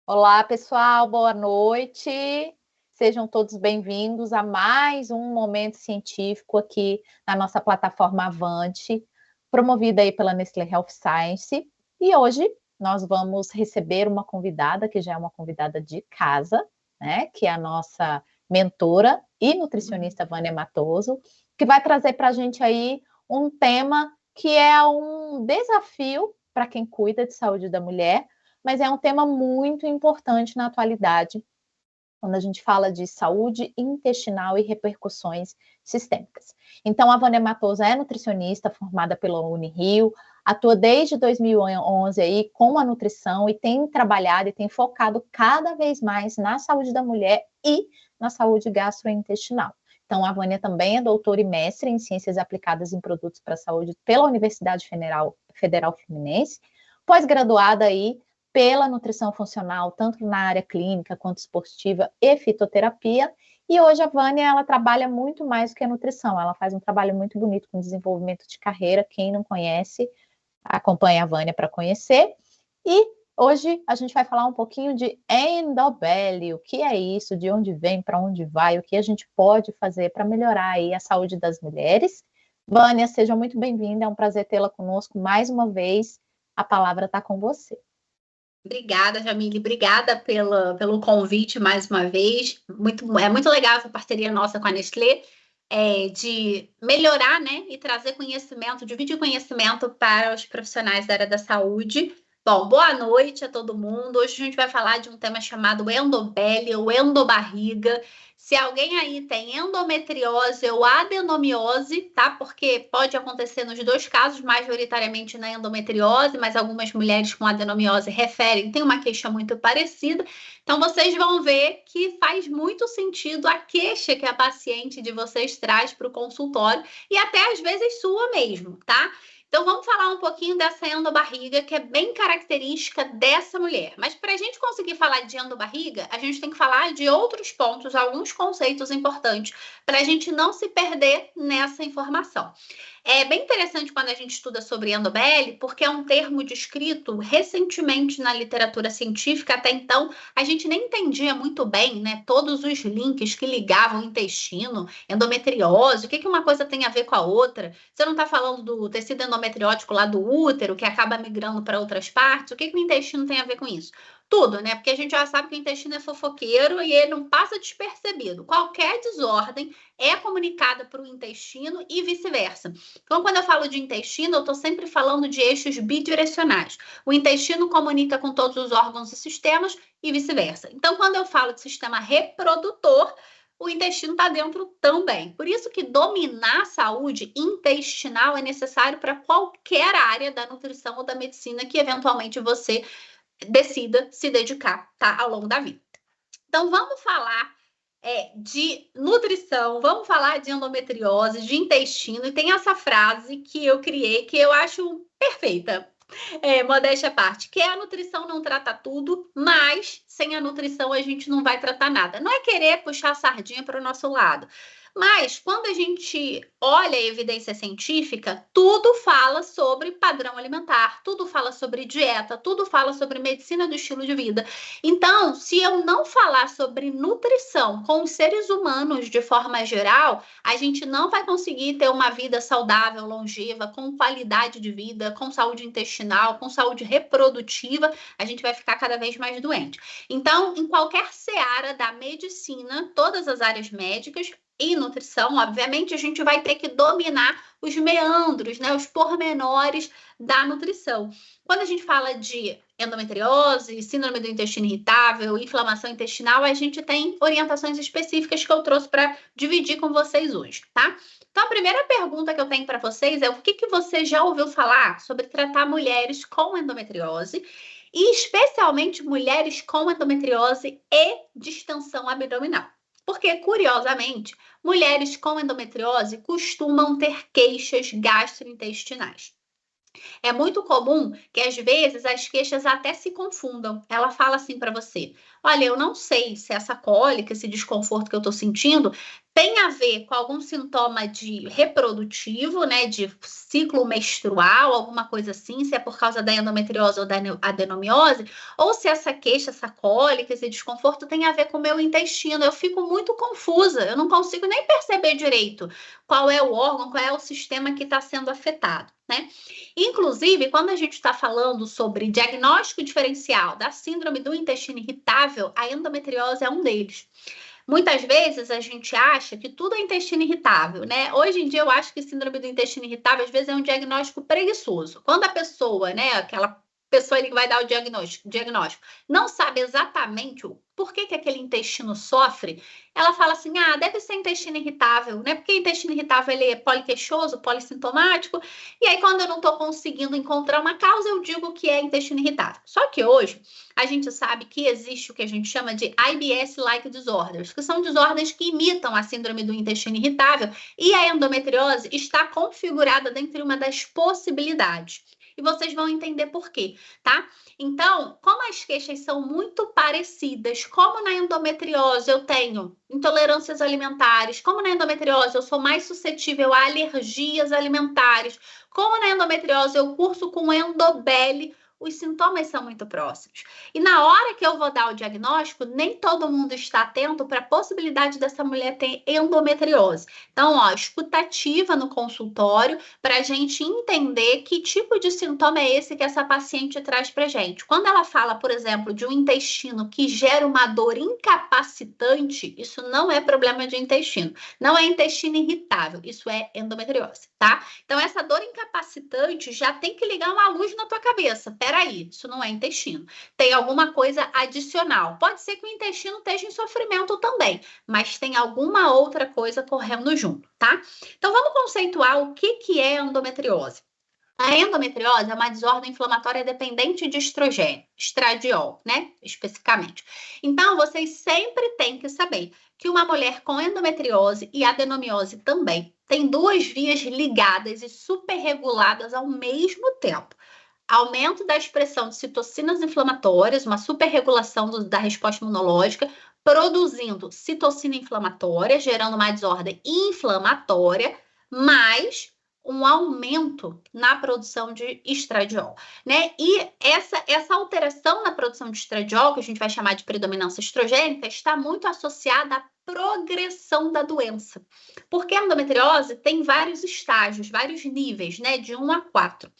Olá, pessoal, boa noite. Sejam todos bem-vindos a mais um Momento Científico aqui na nossa plataforma Avante, promovida aí pela Nestlé Health Science. E hoje nós vamos receber uma convidada, que já é uma convidada de casa, né? Que é a nossa mentora e nutricionista Vânia Matoso, que vai trazer para a gente aí um tema que é um desafio para quem cuida de saúde da mulher, mas é um tema muito importante na atualidade, quando a gente fala de saúde intestinal e repercussões sistêmicas. Então, a Vânia Matoso é nutricionista formada pela Unirio, atua desde 2011 aí com a nutrição e tem trabalhado e tem focado cada vez mais na saúde da mulher e na saúde gastrointestinal. Então, a Vânia também é doutora e mestre em ciências aplicadas em produtos para a saúde pela Universidade Federal Fluminense, pós-graduada aí pela nutrição funcional, tanto na área clínica quanto esportiva e fitoterapia. E hoje a Vânia, ela trabalha muito mais do que a nutrição, ela faz um trabalho muito bonito com desenvolvimento de carreira. Quem não conhece, acompanha a Vânia para conhecer. E hoje a gente vai falar um pouquinho de endobelly, o que é isso, de onde vem, para onde vai, o que a gente pode fazer para melhorar aí a saúde das mulheres. Vânia, seja muito bem-vinda, é um prazer tê-la conosco mais uma vez. A palavra está com você. Obrigada, Jamile. Obrigada pelo convite mais uma vez. É muito legal essa parceria nossa com a Nestlé, de melhorar, né, e trazer conhecimento, dividir conhecimento para os profissionais da área da saúde. Bom, boa noite a todo mundo. Hoje a gente vai falar de um tema chamado endobelly ou endobarriga. Se alguém aí tem endometriose ou adenomiose, tá? Porque pode acontecer nos dois casos, majoritariamente na endometriose, mas algumas mulheres com adenomiose tem uma queixa muito parecida. Então, vocês vão ver que faz muito sentido a queixa que a paciente de vocês traz para o consultório e até às vezes sua mesmo, tá? Então, vamos falar um pouquinho dessa endobarriga, que é bem característica dessa mulher. Mas para a gente conseguir falar de endobarriga, a gente tem que falar de outros pontos, alguns conceitos importantes, para a gente não se perder nessa informação. É bem interessante quando a gente estuda sobre endobelly, porque é um termo descrito recentemente na literatura científica. Até então, a gente nem entendia muito bem, né, todos os links que ligavam o intestino, endometriose, o que uma coisa tem a ver com a outra. Você não está falando do tecido endometriótico lá do útero, que acaba migrando para outras partes? O que o intestino tem a ver com isso? Tudo, né? Porque a gente já sabe que o intestino é fofoqueiro e ele não passa despercebido. Qualquer desordem é comunicada para o intestino e vice-versa. Então, quando eu falo de intestino, eu estou sempre falando de eixos bidirecionais. O intestino comunica com todos os órgãos e sistemas e vice-versa. Então, quando eu falo de sistema reprodutor, o intestino está dentro também. Por isso que dominar a saúde intestinal é necessário para qualquer área da nutrição ou da medicina que eventualmente você decida se dedicar, tá, ao longo da vida. Então, vamos falar de nutrição, vamos falar de endometriose, de intestino, e tem essa frase que eu criei, que eu acho perfeita, modéstia à parte, que é: a nutrição não trata tudo, mas sem a nutrição a gente não vai tratar nada. Não é querer puxar a sardinha para o nosso lado, mas quando a gente olha a evidência científica, tudo fala sobre padrão alimentar, tudo fala sobre dieta, tudo fala sobre medicina do estilo de vida. Então, se eu não falar sobre nutrição com os seres humanos de forma geral, a gente não vai conseguir ter uma vida saudável, longeva, com qualidade de vida, com saúde intestinal, com saúde reprodutiva. A gente vai ficar cada vez mais doente. Então, em qualquer seara da medicina, todas as áreas médicas e nutrição, obviamente, a gente vai ter que dominar os meandros, né, os pormenores da nutrição. Quando a gente fala de endometriose, síndrome do intestino irritável, inflamação intestinal, a gente tem orientações específicas que eu trouxe para dividir com vocês hoje, tá? Então, a primeira pergunta que eu tenho para vocês é: o que você já ouviu falar sobre tratar mulheres com endometriose, e especialmente mulheres com endometriose e distensão abdominal? Porque, curiosamente, mulheres com endometriose costumam ter queixas gastrointestinais. É muito comum que, às vezes, as queixas até se confundam. Ela fala assim para você: olha, eu não sei se essa cólica, esse desconforto que eu estou sentindo tem a ver com algum sintoma de reprodutivo, né, de ciclo menstrual, alguma coisa assim, se é por causa da endometriose ou da adenomiose, ou se essa queixa, essa cólica, esse desconforto tem a ver com o meu intestino. Eu fico muito confusa, eu não consigo nem perceber direito qual é o órgão, qual é o sistema que está sendo afetado, né? Inclusive, quando a gente está falando sobre diagnóstico diferencial da síndrome do intestino irritável, a endometriose é um deles. Muitas vezes a gente acha que tudo é intestino irritável, né? Hoje em dia eu acho que síndrome do intestino irritável às vezes é um diagnóstico preguiçoso. Quando a pessoa, né, aquela pessoa que vai dar o diagnóstico, não sabe exatamente o por que aquele intestino sofre, ela fala assim, deve ser intestino irritável, né? Porque intestino irritável ele é poliqueixoso, polissintomático, e aí quando eu não estou conseguindo encontrar uma causa, eu digo que é intestino irritável. Só que hoje a gente sabe que existe o que a gente chama de IBS-like disorders, que são desordens que imitam a síndrome do intestino irritável, e a endometriose está configurada dentro de uma das possibilidades. E vocês vão entender por quê, tá? Então, como as queixas são muito parecidas, como na endometriose eu tenho intolerâncias alimentares, como na endometriose eu sou mais suscetível a alergias alimentares, como na endometriose eu curso com endobele, os sintomas são muito próximos. E na hora que eu vou dar o diagnóstico, nem todo mundo está atento para a possibilidade dessa mulher ter endometriose. Então, escutativa no consultório para a gente entender que tipo de sintoma é esse que essa paciente traz para a gente. Quando ela fala, por exemplo, de um intestino que gera uma dor incapacitante, isso não é problema de intestino. Não é intestino irritável, isso é endometriose, tá? Então, essa dor incapacitante já tem que ligar uma luz na tua cabeça. Peraí, isso não é intestino. Tem alguma coisa adicional. Pode ser que o intestino esteja em sofrimento também, mas tem alguma outra coisa correndo junto, tá? Então, vamos conceituar o que é endometriose. A endometriose é uma desordem inflamatória dependente de estrogênio, estradiol, né? Especificamente. Então, vocês sempre têm que saber que uma mulher com endometriose e adenomiose também tem duas vias ligadas e superreguladas ao mesmo tempo. Aumento da expressão de citocinas inflamatórias, uma superregulação da resposta imunológica, produzindo citocina inflamatória, gerando uma desordem inflamatória, mais um aumento na produção de estradiol, né? E essa alteração na produção de estradiol, que a gente vai chamar de predominância estrogênica, está muito associada à progressão da doença. Porque a endometriose tem vários estágios, vários níveis, né? De 1 a 4.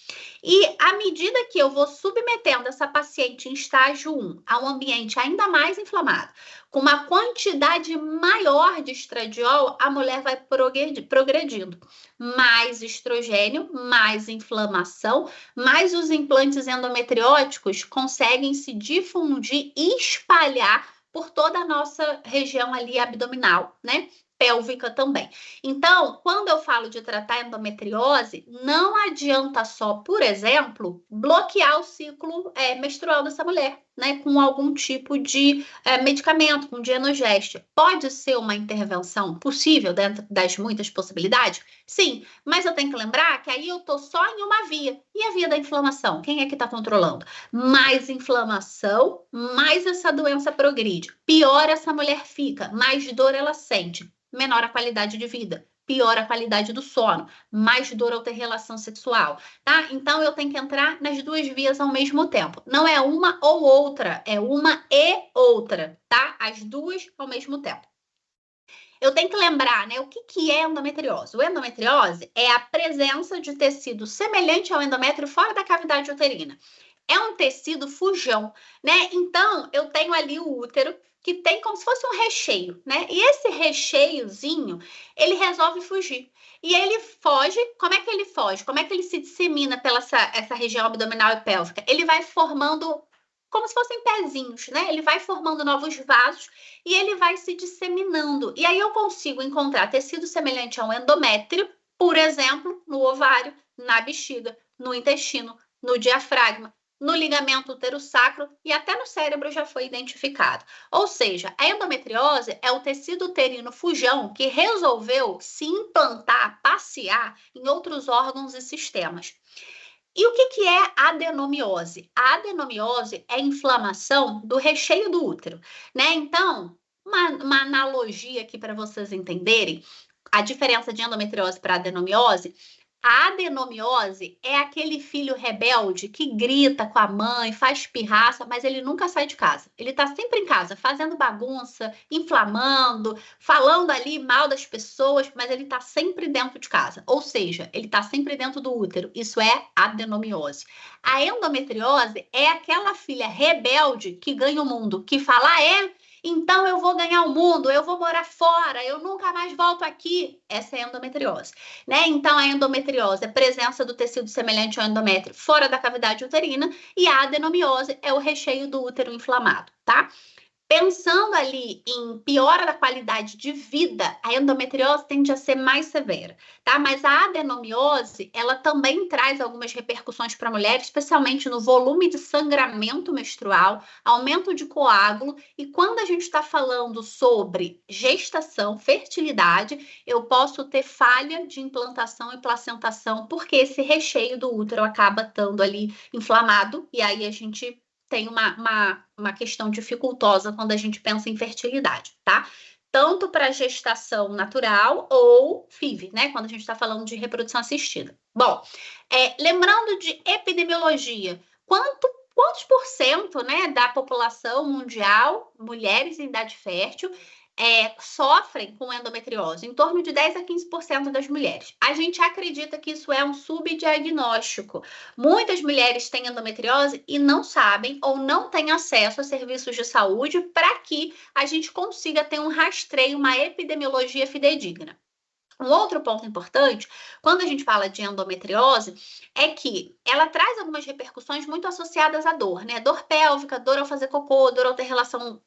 E à medida que eu vou submetendo essa paciente em estágio 1 a um ambiente ainda mais inflamado, com uma quantidade maior de estradiol, a mulher vai progredindo. Mais estrogênio, mais inflamação, mais os implantes endometrióticos conseguem se difundir e espalhar por toda a nossa região ali abdominal, né? Pélvica também. Então, quando eu falo de tratar endometriose, não adianta só, por exemplo, bloquear o ciclo menstrual dessa mulher, né? Com algum tipo de medicamento, com dienogeste. Pode ser uma intervenção possível dentro das muitas possibilidades? Sim, mas eu tenho que lembrar que aí eu estou só em uma via. E a via da inflamação? Quem é que está controlando? Mais inflamação, mais essa doença progride. Pior essa mulher fica, mais dor ela sente. Menor a qualidade de vida, pior a qualidade do sono, mais dor ao ter relação sexual, tá? Então, eu tenho que entrar nas duas vias ao mesmo tempo. Não é uma ou outra, é uma e outra, tá? As duas ao mesmo tempo. Eu tenho que lembrar, né, o que é endometriose? O endometriose é a presença de tecido semelhante ao endométrio fora da cavidade uterina. É um tecido fujão, né? Então, eu tenho ali o útero, que tem como se fosse um recheio, né? E esse recheiozinho, ele resolve fugir. E ele foge, como é que ele foge? Como é que ele se dissemina pela essa região abdominal e pélvica? Ele vai formando como se fossem pezinhos, né? Ele vai formando novos vasos e ele vai se disseminando. E aí eu consigo encontrar tecido semelhante a um endométrio, por exemplo, no ovário, na bexiga, no intestino, no diafragma, no ligamento útero-sacro e até no cérebro já foi identificado. Ou seja, a endometriose é o tecido uterino fujão que resolveu se implantar, passear em outros órgãos e sistemas. E o que é adenomiose? A adenomiose é a inflamação do recheio do útero, né? Então, uma analogia aqui para vocês entenderem a diferença de endometriose para adenomiose. A adenomiose é aquele filho rebelde que grita com a mãe, faz pirraça, mas ele nunca sai de casa. Ele tá sempre em casa, fazendo bagunça, inflamando, falando ali mal das pessoas, mas ele tá sempre dentro de casa. Ou seja, ele tá sempre dentro do útero. Isso é adenomiose. A endometriose é aquela filha rebelde que ganha o mundo, que fala, então eu vou ganhar o mundo, eu vou morar fora, eu nunca mais volto aqui. Essa é a endometriose, né? Então a endometriose é a presença do tecido semelhante ao endométrio fora da cavidade uterina e a adenomiose é o recheio do útero inflamado, tá? Pensando ali em piora da qualidade de vida, a endometriose tende a ser mais severa, tá? Mas a adenomiose, ela também traz algumas repercussões para a mulher, especialmente no volume de sangramento menstrual, aumento de coágulo, e quando a gente está falando sobre gestação, fertilidade, eu posso ter falha de implantação e placentação, porque esse recheio do útero acaba estando ali inflamado, e aí a gente tem uma questão dificultosa quando a gente pensa em fertilidade, tá? Tanto para gestação natural ou FIV, né? Quando a gente está falando de reprodução assistida. Bom, lembrando de epidemiologia, quantos por cento, né, da população mundial, mulheres em idade fértil, sofrem com endometriose? Em torno de 10 a 15% das mulheres. A gente acredita que isso é um subdiagnóstico. Muitas mulheres têm endometriose e não sabem ou não têm acesso a serviços de saúde para que a gente consiga ter um rastreio, uma epidemiologia fidedigna. Um outro ponto importante, quando a gente fala de endometriose, é que ela traz algumas repercussões muito associadas à dor, né? Dor pélvica, dor ao fazer cocô, dor ao ter relação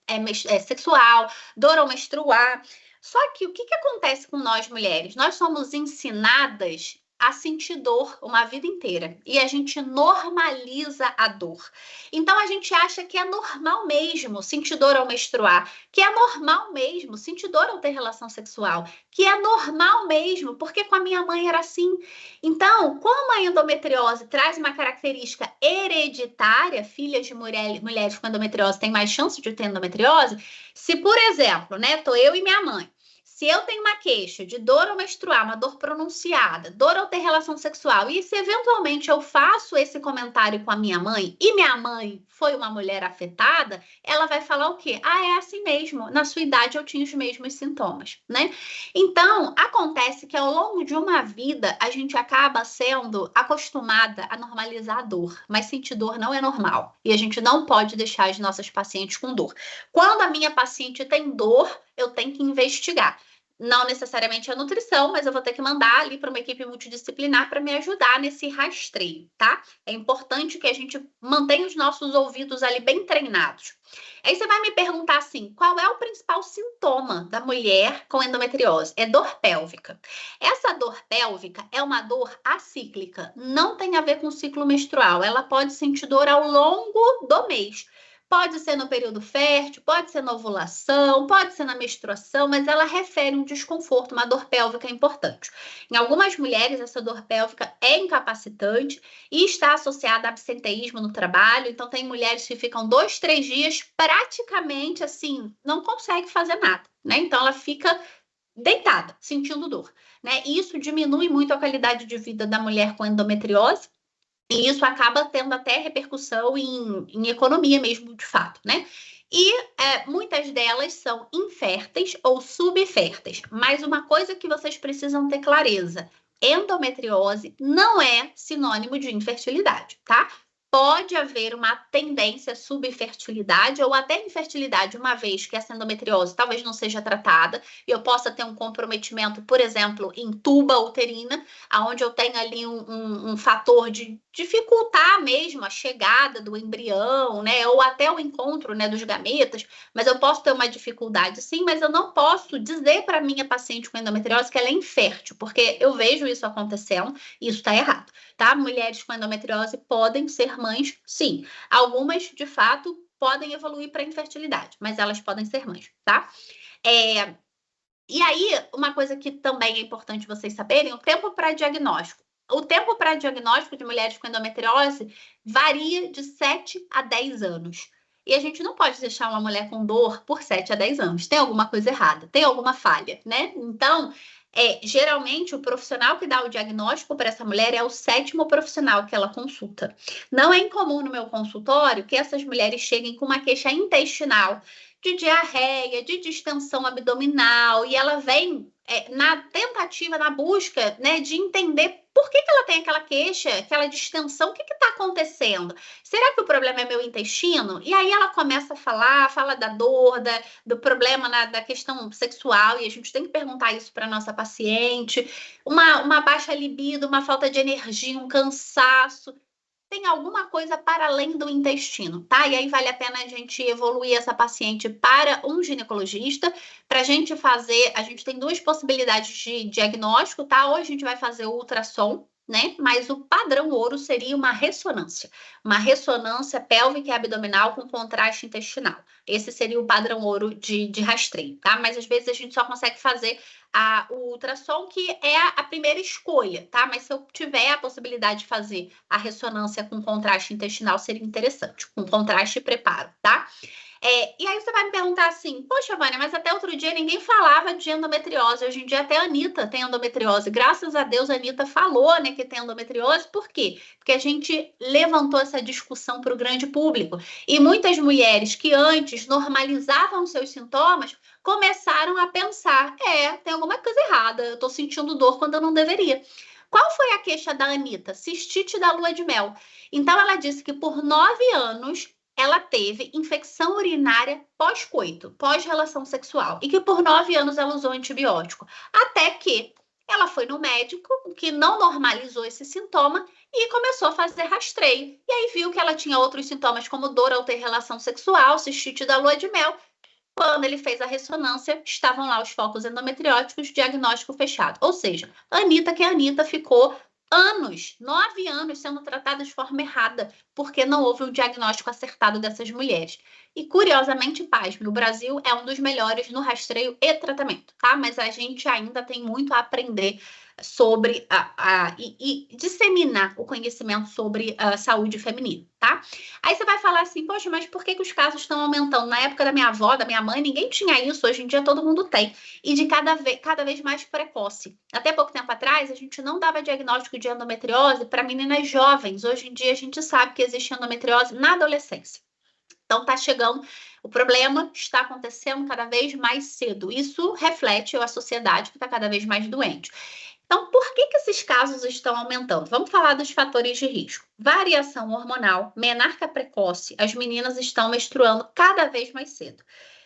sexual, dor ao menstruar. Só que o que acontece com nós mulheres? Nós somos ensinadas a sentir dor uma vida inteira e a gente normaliza a dor. Então a gente acha que é normal mesmo sentir dor ao menstruar, que é normal mesmo sentir dor ao ter relação sexual, que é normal mesmo, porque com a minha mãe era assim. Então, como a endometriose traz uma característica hereditária, filhas de mulheres com endometriose têm mais chance de ter endometriose, se, por exemplo, né, tô eu e minha mãe, se eu tenho uma queixa de dor ao menstruar, uma dor pronunciada, dor ao ter relação sexual, e se eventualmente eu faço esse comentário com a minha mãe, e minha mãe foi uma mulher afetada, ela vai falar o quê? É assim mesmo, na sua idade eu tinha os mesmos sintomas, né? Então, acontece que ao longo de uma vida, a gente acaba sendo acostumada a normalizar a dor, mas sentir dor não é normal, e a gente não pode deixar as nossas pacientes com dor. Quando a minha paciente tem dor, eu tenho que investigar. Não necessariamente a nutrição, mas eu vou ter que mandar ali para uma equipe multidisciplinar para me ajudar nesse rastreio, tá? É importante que a gente mantenha os nossos ouvidos ali bem treinados. Aí você vai me perguntar assim, qual é o principal sintoma da mulher com endometriose? É dor pélvica. Essa dor pélvica é uma dor acíclica, não tem a ver com o ciclo menstrual. Ela pode sentir dor ao longo do mês. Pode ser no período fértil, pode ser na ovulação, pode ser na menstruação, mas ela refere um desconforto, uma dor pélvica importante. Em algumas mulheres, essa dor pélvica é incapacitante e está associada a absenteísmo no trabalho. Então, tem mulheres que ficam 2, 3 dias praticamente assim, não consegue fazer nada, né? Então, ela fica deitada, sentindo dor, né? E isso diminui muito a qualidade de vida da mulher com endometriose. E isso acaba tendo até repercussão em economia mesmo, de fato, né? E muitas delas são inférteis ou subférteis. Mas uma coisa que vocês precisam ter clareza: endometriose não é sinônimo de infertilidade, tá? Pode haver uma tendência à subfertilidade ou até infertilidade, uma vez que essa endometriose talvez não seja tratada e eu possa ter um comprometimento, por exemplo, em tuba uterina, onde eu tenho ali um fator de dificultar mesmo a chegada do embrião, né, ou até o encontro, né, dos gametas, mas eu posso ter uma dificuldade sim, mas eu não posso dizer para minha paciente com endometriose que ela é infértil, porque eu vejo isso acontecendo e isso está errado, tá? Mulheres com endometriose podem ser mães, sim. Algumas, de fato, podem evoluir para infertilidade, mas elas podem ser mães, tá? E aí, uma coisa que também é importante vocês saberem, o tempo para diagnóstico. O tempo para diagnóstico de mulheres com endometriose varia de 7 a 10 anos. E a gente não pode deixar uma mulher com dor por 7 a 10 anos. Tem alguma coisa errada, tem alguma falha, né? Então, geralmente, o profissional que dá o diagnóstico para essa mulher é o 7º profissional que ela consulta. Não é incomum no meu consultório que essas mulheres cheguem com uma queixa intestinal, de diarreia, de distensão abdominal, e ela vem na tentativa, na busca, né, de entender por que ela tem aquela queixa, aquela distensão, o que está acontecendo? Será que o problema é meu intestino? E aí ela começa a fala da dor, do problema da questão sexual, e a gente tem que perguntar isso para nossa paciente, uma baixa libido, uma falta de energia, um cansaço. Tem alguma coisa para além do intestino, tá? E aí vale a pena a gente evoluir essa paciente para um ginecologista, para a gente fazer, a gente tem 2 possibilidades de diagnóstico, tá? Ou a gente vai fazer o ultrassom, né? Mas o padrão ouro seria uma ressonância pélvica e abdominal com contraste intestinal. Esse seria o padrão ouro de rastreio, tá? Mas às vezes a gente só consegue fazer o ultrassom, que é a primeira escolha, tá? Mas se eu tiver a possibilidade de fazer a ressonância com contraste intestinal, seria interessante, com contraste e preparo, tá? E aí você vai me perguntar assim, poxa, Vânia, mas até outro dia ninguém falava de endometriose. Hoje em dia até a Anitta tem endometriose. Graças a Deus a Anitta falou, né, que tem endometriose. Por quê? Porque a gente levantou essa discussão para o grande público. E muitas mulheres que antes normalizavam seus sintomas começaram a pensar, tem alguma coisa errada, eu estou sentindo dor quando eu não deveria. Qual foi a queixa da Anitta? Cistite da lua de mel. Então ela disse que por 9 anos ela teve infecção urinária pós-coito, pós-relação sexual, e que por 9 anos ela usou antibiótico. Até que ela foi no médico, que não normalizou esse sintoma, e começou a fazer rastreio. E aí viu que ela tinha outros sintomas, como dor ao ter relação sexual, cistite da lua de mel. Quando ele fez a ressonância, estavam lá os focos endometrióticos, diagnóstico fechado. Ou seja, a Anitta ficou 9 anos sendo tratada de forma errada, porque não houve um diagnóstico acertado dessas mulheres. E, curiosamente, pasme, o Brasil é um dos melhores no rastreio e tratamento, tá? Mas a gente ainda tem muito a aprender sobre e disseminar o conhecimento sobre a saúde feminina, tá? Aí você vai falar assim, poxa, mas por que os casos estão aumentando? Na época da minha avó, da minha mãe, ninguém tinha isso, hoje em dia todo mundo tem. E de cada vez mais precoce. Até pouco tempo atrás, a gente não dava diagnóstico de endometriose para meninas jovens. Hoje em dia, a gente sabe que existe endometriose na adolescência. Então, está chegando, o problema está acontecendo cada vez mais cedo. Isso reflete a sociedade que está cada vez mais doente. Então, por que esses casos estão aumentando? Vamos falar dos fatores de risco. Variação hormonal, menarca precoce, as meninas estão menstruando cada vez mais cedo.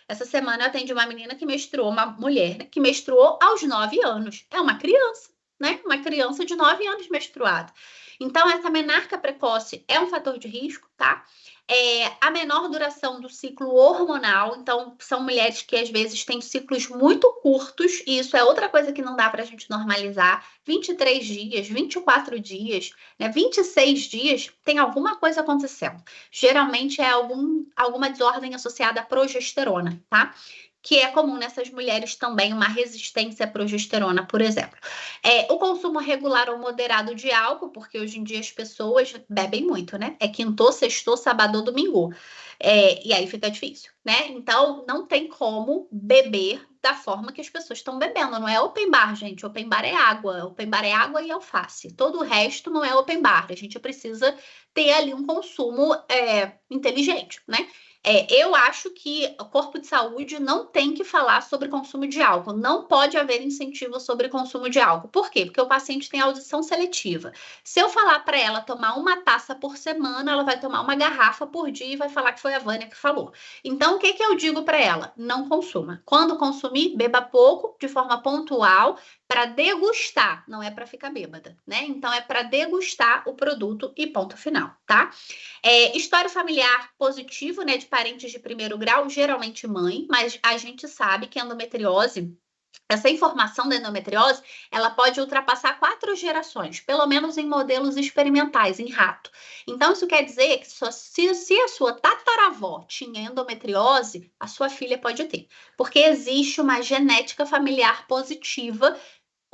Essa semana eu atendi uma menina que menstruou, uma mulher, né, que menstruou aos 9 anos. É uma criança, né? Uma criança de 9 anos menstruada. Então, essa menarca precoce é um fator de risco, tá? A menor duração do ciclo hormonal, então são mulheres que às vezes têm ciclos muito curtos, e isso é outra coisa que não dá para a gente normalizar. 23 dias, 24 dias, né, 26 dias, tem alguma coisa acontecendo. Geralmente é alguma desordem associada à progesterona, tá? Que é comum nessas mulheres também, uma resistência à progesterona, por exemplo. O consumo regular ou moderado de álcool, porque hoje em dia as pessoas bebem muito, né? É quintou, sextou, sábado, domingo. E aí fica difícil, né? Então, não tem como beber da forma que as pessoas estão bebendo. Não é open bar, gente. Open bar é água. Open bar é água e alface. Todo o resto não é open bar. A gente precisa ter ali um consumo inteligente, né? Eu acho que o corpo de saúde não tem que falar sobre consumo de álcool. Não pode haver incentivo sobre consumo de álcool. Por quê? Porque o paciente tem audição seletiva. Se eu falar para ela tomar uma taça por semana, ela vai tomar uma garrafa por dia e vai falar que foi a Vânia que falou. Então, o que eu digo para ela? Não consuma. Quando consumir, beba pouco, de forma pontual, para degustar, não é para ficar bêbada, né? Então, é para degustar o produto e ponto final, tá? História familiar positivo, né, de parentes de primeiro grau, geralmente mãe, mas a gente sabe que a endometriose, essa informação da endometriose, ela pode ultrapassar 4 gerações, pelo menos em modelos experimentais, em rato. Então, isso quer dizer que se a sua tataravó tinha endometriose, a sua filha pode ter, porque existe uma genética familiar positiva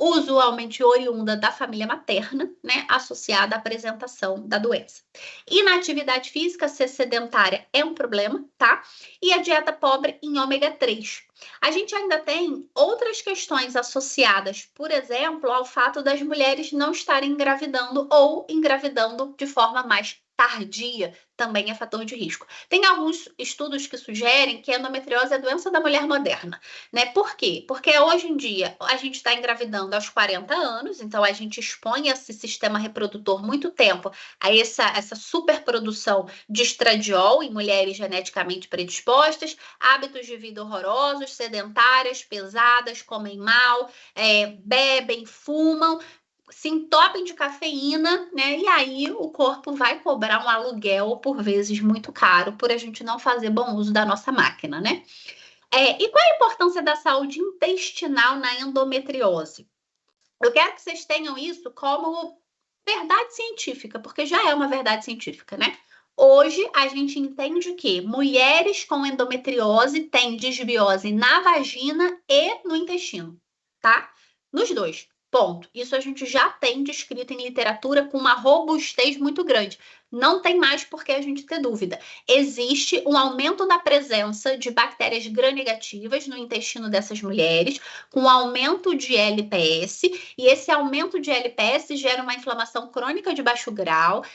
usualmente oriunda da família materna, né, associada à apresentação da doença. Inatividade física, ser sedentária é um problema, tá? E a dieta pobre em ômega 3. A gente ainda tem outras questões associadas, por exemplo, ao fato das mulheres não estarem engravidando ou engravidando de forma mais tardia, também é fator de risco. Tem alguns estudos que sugerem que a endometriose é a doença da mulher moderna, né? Por quê? Porque hoje em dia a gente está engravidando aos 40 anos, então a gente expõe esse sistema reprodutor muito tempo a essa superprodução de estradiol em mulheres geneticamente predispostas, hábitos de vida horrorosos, sedentárias, pesadas, comem mal, bebem, fumam, se entopem de cafeína, né? E aí o corpo vai cobrar um aluguel, por vezes, muito caro, por a gente não fazer bom uso da nossa máquina, né? E qual é a importância da saúde intestinal na endometriose? Eu quero que vocês tenham isso como verdade científica, porque já é uma verdade científica, né? Hoje a gente entende que mulheres com endometriose têm disbiose na vagina e no intestino, tá? Nos dois. Ponto. Isso a gente já tem descrito em literatura com uma robustez muito grande. Não tem mais por que a gente ter dúvida. Existe um aumento da presença de bactérias gram-negativas no intestino dessas mulheres, com aumento de LPS, e esse aumento de LPS gera uma inflamação crônica de baixo grau,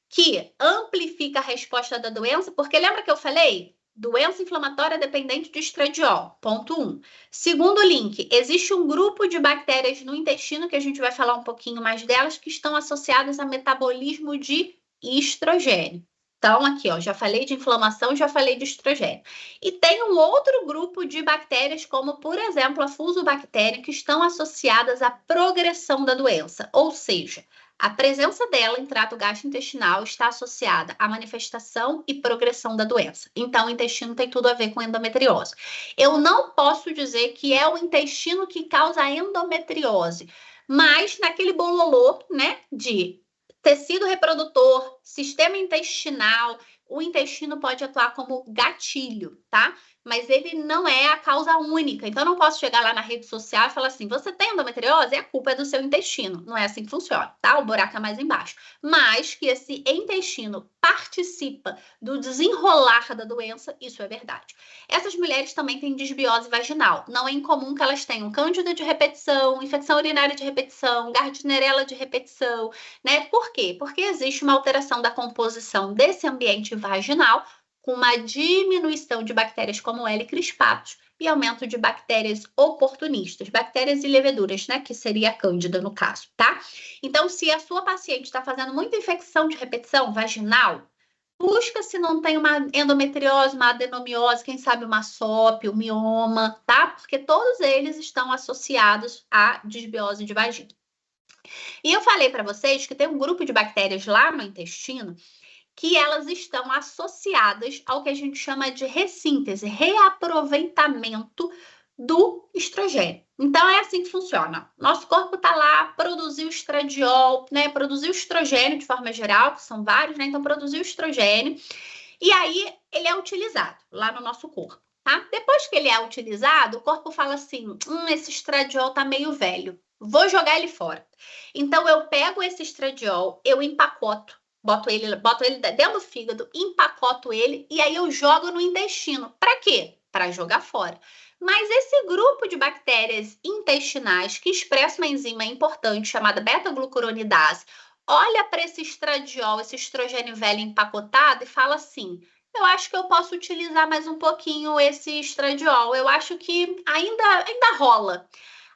que amplifica a resposta da doença, porque lembra que eu falei? Doença inflamatória dependente de estradiol, ponto 1. Segundo link, existe um grupo de bactérias no intestino, que a gente vai falar um pouquinho mais delas, que estão associadas a metabolismo de estrogênio. Então, aqui, ó, já falei de inflamação, já falei de estrogênio. E tem um outro grupo de bactérias, como, por exemplo, a fusobactéria, que estão associadas à progressão da doença, ou seja, a presença dela em trato gastrointestinal está associada à manifestação e progressão da doença. Então, o intestino tem tudo a ver com endometriose. Eu não posso dizer que é o intestino que causa a endometriose, mas naquele bololô, né, de tecido reprodutor, sistema intestinal, o intestino pode atuar como gatilho, tá? Mas ele não é a causa única. Então, eu não posso chegar lá na rede social e falar assim, você tem endometriose? A culpa é do seu intestino. Não é assim que funciona, tá? O buraco é mais embaixo. Mas que esse intestino participa do desenrolar da doença, isso é verdade. Essas mulheres também têm disbiose vaginal. Não é incomum que elas tenham cândida de repetição, infecção urinária de repetição, gardnerella de repetição, né? Por quê? Porque existe uma alteração da composição desse ambiente vaginal, com uma diminuição de bactérias como L. crispatus e aumento de bactérias oportunistas, bactérias e leveduras, né? Que seria a cândida no caso, tá? Então, se a sua paciente está fazendo muita infecção de repetição vaginal, busca se não tem uma endometriose, uma adenomiose, quem sabe uma SOP, um mioma, tá? Porque todos eles estão associados à disbiose de vagina. E eu falei para vocês que tem um grupo de bactérias lá no intestino que elas estão associadas ao que a gente chama de ressíntese, reaproveitamento do estrogênio. Então, é assim que funciona. Nosso corpo está lá, produziu estradiol, né? Produziu estrogênio de forma geral, que são vários, né? Então, produziu estrogênio. E aí, ele é utilizado lá no nosso corpo, tá? Depois que ele é utilizado, o corpo fala assim, esse estradiol tá meio velho, vou jogar ele fora. Então, eu pego esse estradiol, eu empacoto, boto ele dentro do fígado, empacoto ele e aí eu jogo no intestino. Para quê? Para jogar fora. Mas esse grupo de bactérias intestinais que expressa uma enzima importante chamada beta-glucuronidase, olha para esse estradiol, esse estrogênio velho empacotado e fala assim, eu acho que eu posso utilizar mais um pouquinho esse estradiol, eu acho que ainda rola.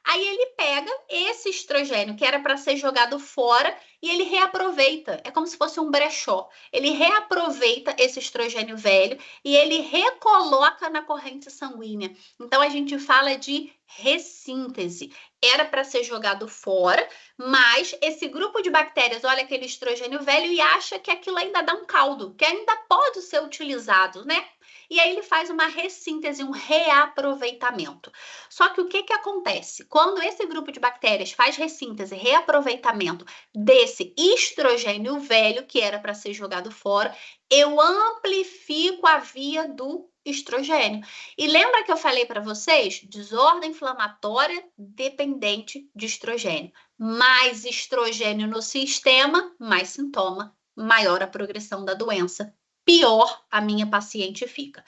Aí ele pega esse estrogênio que era para ser jogado fora e ele reaproveita. É como se fosse um brechó. Ele reaproveita esse estrogênio velho e ele recoloca na corrente sanguínea. Então a gente fala de ressíntese. Era para ser jogado fora, mas esse grupo de bactérias olha aquele estrogênio velho e acha que aquilo ainda dá um caldo, que ainda pode ser utilizado, né? E aí ele faz uma ressíntese, um reaproveitamento. Só que o que acontece? Quando esse grupo de bactérias faz ressíntese, reaproveitamento desse estrogênio velho, que era para ser jogado fora, eu amplifico a via do estrogênio. E lembra que eu falei para vocês? Desordem inflamatória dependente de estrogênio. Mais estrogênio no sistema, mais sintoma, maior a progressão da doença, pior a minha paciente fica.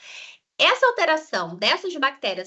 Essa alteração dessas bactérias,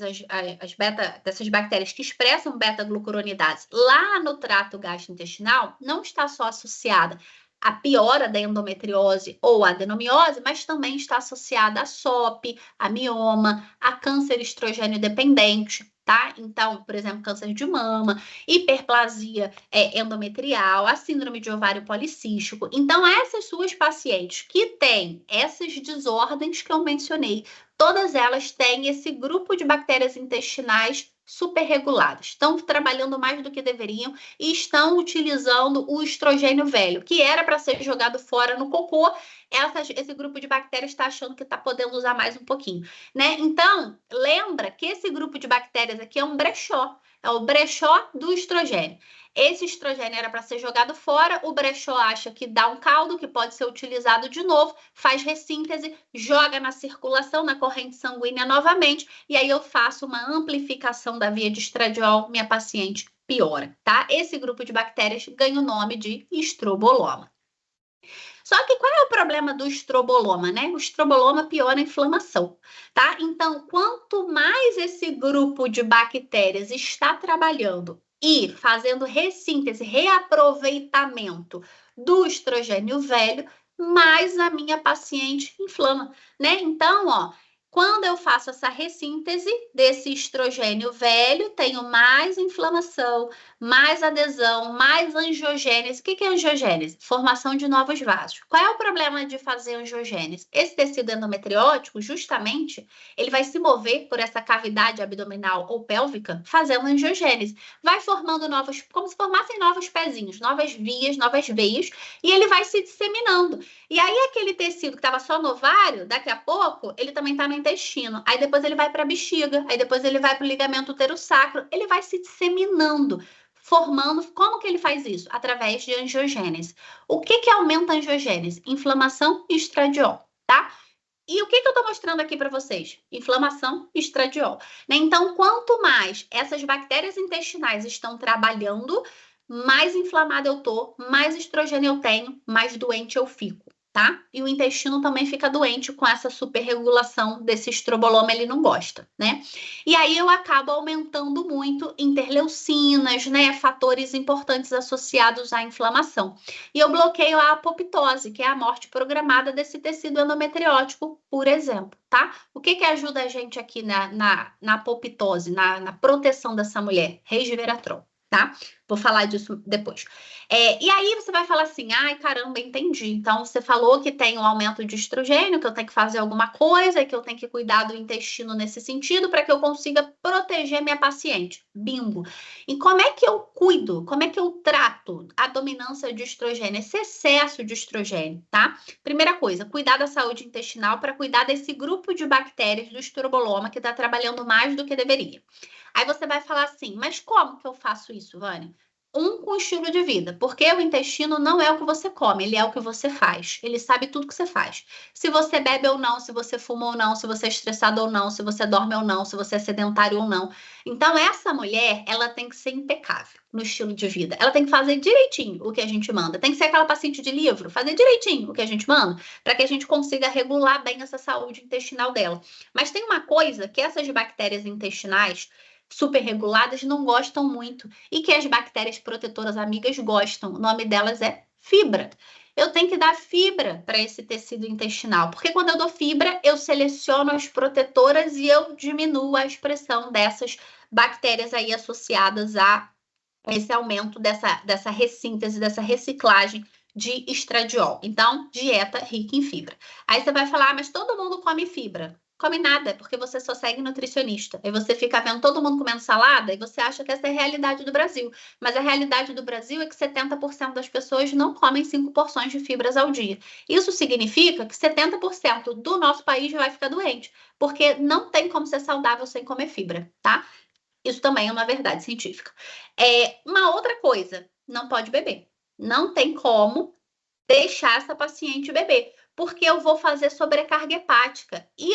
dessas bactérias que expressam beta-glucuronidase lá no trato gastrointestinal, não está só associada à piora da endometriose ou adenomiose, mas também está associada a SOP, a mioma, a câncer estrogênio dependente, tá? Então, por exemplo, câncer de mama, hiperplasia endometrial, a síndrome de ovário policístico. Então, essas suas pacientes que têm essas desordens que eu mencionei, todas elas têm esse grupo de bactérias intestinais superreguladas. Estão trabalhando mais do que deveriam e estão utilizando o estrogênio velho, que era para ser jogado fora no cocô. Esse grupo de bactérias está achando que está podendo usar mais um pouquinho, né? Então, lembra que esse grupo de bactérias aqui é um brechó. É o brechó do estrogênio. Esse estrogênio era para ser jogado fora, o brechó acha que dá um caldo que pode ser utilizado de novo, faz ressíntese, joga na circulação, na corrente sanguínea novamente, e aí eu faço uma amplificação da via de estradiol, minha paciente piora, tá? Esse grupo de bactérias ganha o nome de estroboloma. Só que qual é o problema do estroboloma, né? O estroboloma piora a inflamação, tá? Então, quanto mais esse grupo de bactérias está trabalhando e fazendo ressíntese, reaproveitamento do estrogênio velho, mais a minha paciente inflama, né? Então, ó, quando eu faço essa ressíntese desse estrogênio velho, tenho mais inflamação, mais adesão, mais angiogênese. O que é angiogênese? Formação de novos vasos. Qual é o problema de fazer angiogênese? Esse tecido endometriótico, justamente, ele vai se mover por essa cavidade abdominal ou pélvica, fazendo angiogênese. Vai formando novos, como se formassem novos pezinhos, novas vias, novas veias, e ele vai se disseminando. E aí, aquele tecido que estava só no ovário, daqui a pouco, ele também está no intestino. Aí depois ele vai para a bexiga, aí depois ele vai para o ligamento uterosacro, ele vai se disseminando, formando. Como que ele faz isso? Através de angiogênese. O que aumenta a angiogênese? Inflamação e estradiol, tá? E o que eu estou mostrando aqui para vocês? Inflamação e estradiol, né? Então, quanto mais essas bactérias intestinais estão trabalhando, mais inflamada eu tô, mais estrogênio eu tenho, mais doente eu fico, tá? E o intestino também fica doente com essa superregulação desse estroboloma, ele não gosta, né? E aí eu acabo aumentando muito interleucinas, né? Fatores importantes associados à inflamação. E eu bloqueio a apoptose, que é a morte programada desse tecido endometriótico, por exemplo, tá? O que ajuda a gente aqui na apoptose, na proteção dessa mulher? Resveratrol. Tá? Vou falar disso depois. E aí você vai falar assim, ai, caramba, entendi. Então, você falou que tem um aumento de estrogênio, que eu tenho que fazer alguma coisa, que eu tenho que cuidar do intestino nesse sentido para que eu consiga proteger minha paciente. Bingo. E como é que eu cuido? Como é que eu trato a dominância de estrogênio, esse excesso de estrogênio, tá? Primeira coisa, cuidar da saúde intestinal para cuidar desse grupo de bactérias do estroboloma que está trabalhando mais do que deveria. Aí você vai falar assim, mas como que eu faço isso, Vânia? Com estilo de vida, porque o intestino não é o que você come, ele é o que você faz. Ele sabe tudo que você faz. Se você bebe ou não, se você fuma ou não, se você é estressado ou não, se você dorme ou não, se você é sedentário ou não. Então, essa mulher, ela tem que ser impecável no estilo de vida. Ela tem que fazer direitinho o que a gente manda. Tem que ser aquela paciente de livro, fazer direitinho o que a gente manda, para que a gente consiga regular bem essa saúde intestinal dela. Mas tem uma coisa que essas bactérias intestinais superreguladas não gostam muito e que as bactérias protetoras amigas gostam. O nome delas é fibra. Eu tenho que dar fibra para esse tecido intestinal, porque quando eu dou fibra, eu seleciono as protetoras e eu diminuo a expressão dessas bactérias aí associadas a esse aumento dessa ressíntese, dessa reciclagem de estradiol. Então, dieta rica em fibra. Aí você vai falar, mas todo mundo come fibra. Come nada, porque você só segue nutricionista. Aí você fica vendo todo mundo comendo salada e você acha que essa é a realidade do Brasil. Mas a realidade do Brasil é que 70% das pessoas não comem 5 porções de fibras ao dia. Isso significa que 70% do nosso país vai ficar doente, porque não tem como ser saudável sem comer fibra, tá? Isso também é uma verdade científica. Uma outra coisa, não pode beber. Não tem como deixar essa paciente beber. porque eu vou fazer sobrecarga hepática. E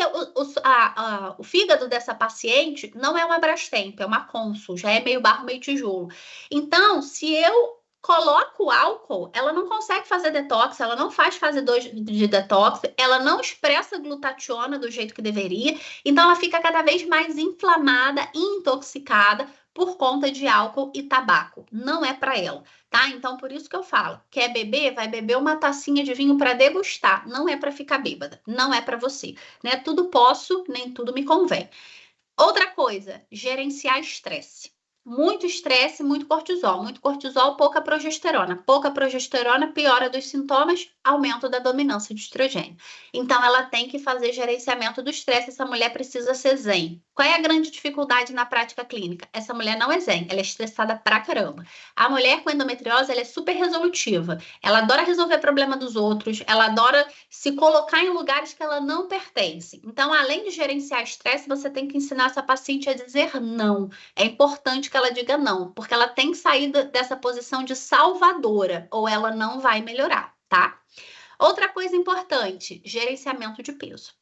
o fígado dessa paciente não é uma Brastemp, é uma Consul, já é meio barro, meio tijolo. Então, se eu coloco álcool, ela não consegue fazer detox, ela não faz fase 2 de detox, ela não expressa glutationa do jeito que deveria, então ela fica cada vez mais inflamada e intoxicada por conta de álcool e tabaco. Não é para ela, tá? Então, por isso que eu falo, quer beber, vai beber uma tacinha de vinho para degustar, não é para ficar bêbada, não é para você, né? Tudo posso, nem tudo me convém. Outra coisa, gerenciar estresse. Muito estresse, muito cortisol, pouca progesterona. Pouca progesterona, piora dos sintomas, aumento da dominância de estrogênio. Então, ela tem que fazer gerenciamento do estresse. Essa mulher precisa ser zen. Qual é a grande dificuldade na prática clínica? Essa mulher não é zen, ela é estressada pra caramba. A mulher com endometriose, ela é super resolutiva. Ela adora resolver problema dos outros, ela adora se colocar em lugares que ela não pertence. Então, além de gerenciar estresse, você tem que ensinar essa paciente a dizer não. É importante que ela diga não, porque ela tem que sair dessa posição de salvadora, ou ela não vai melhorar, tá? Outra coisa importante, gerenciamento de peso.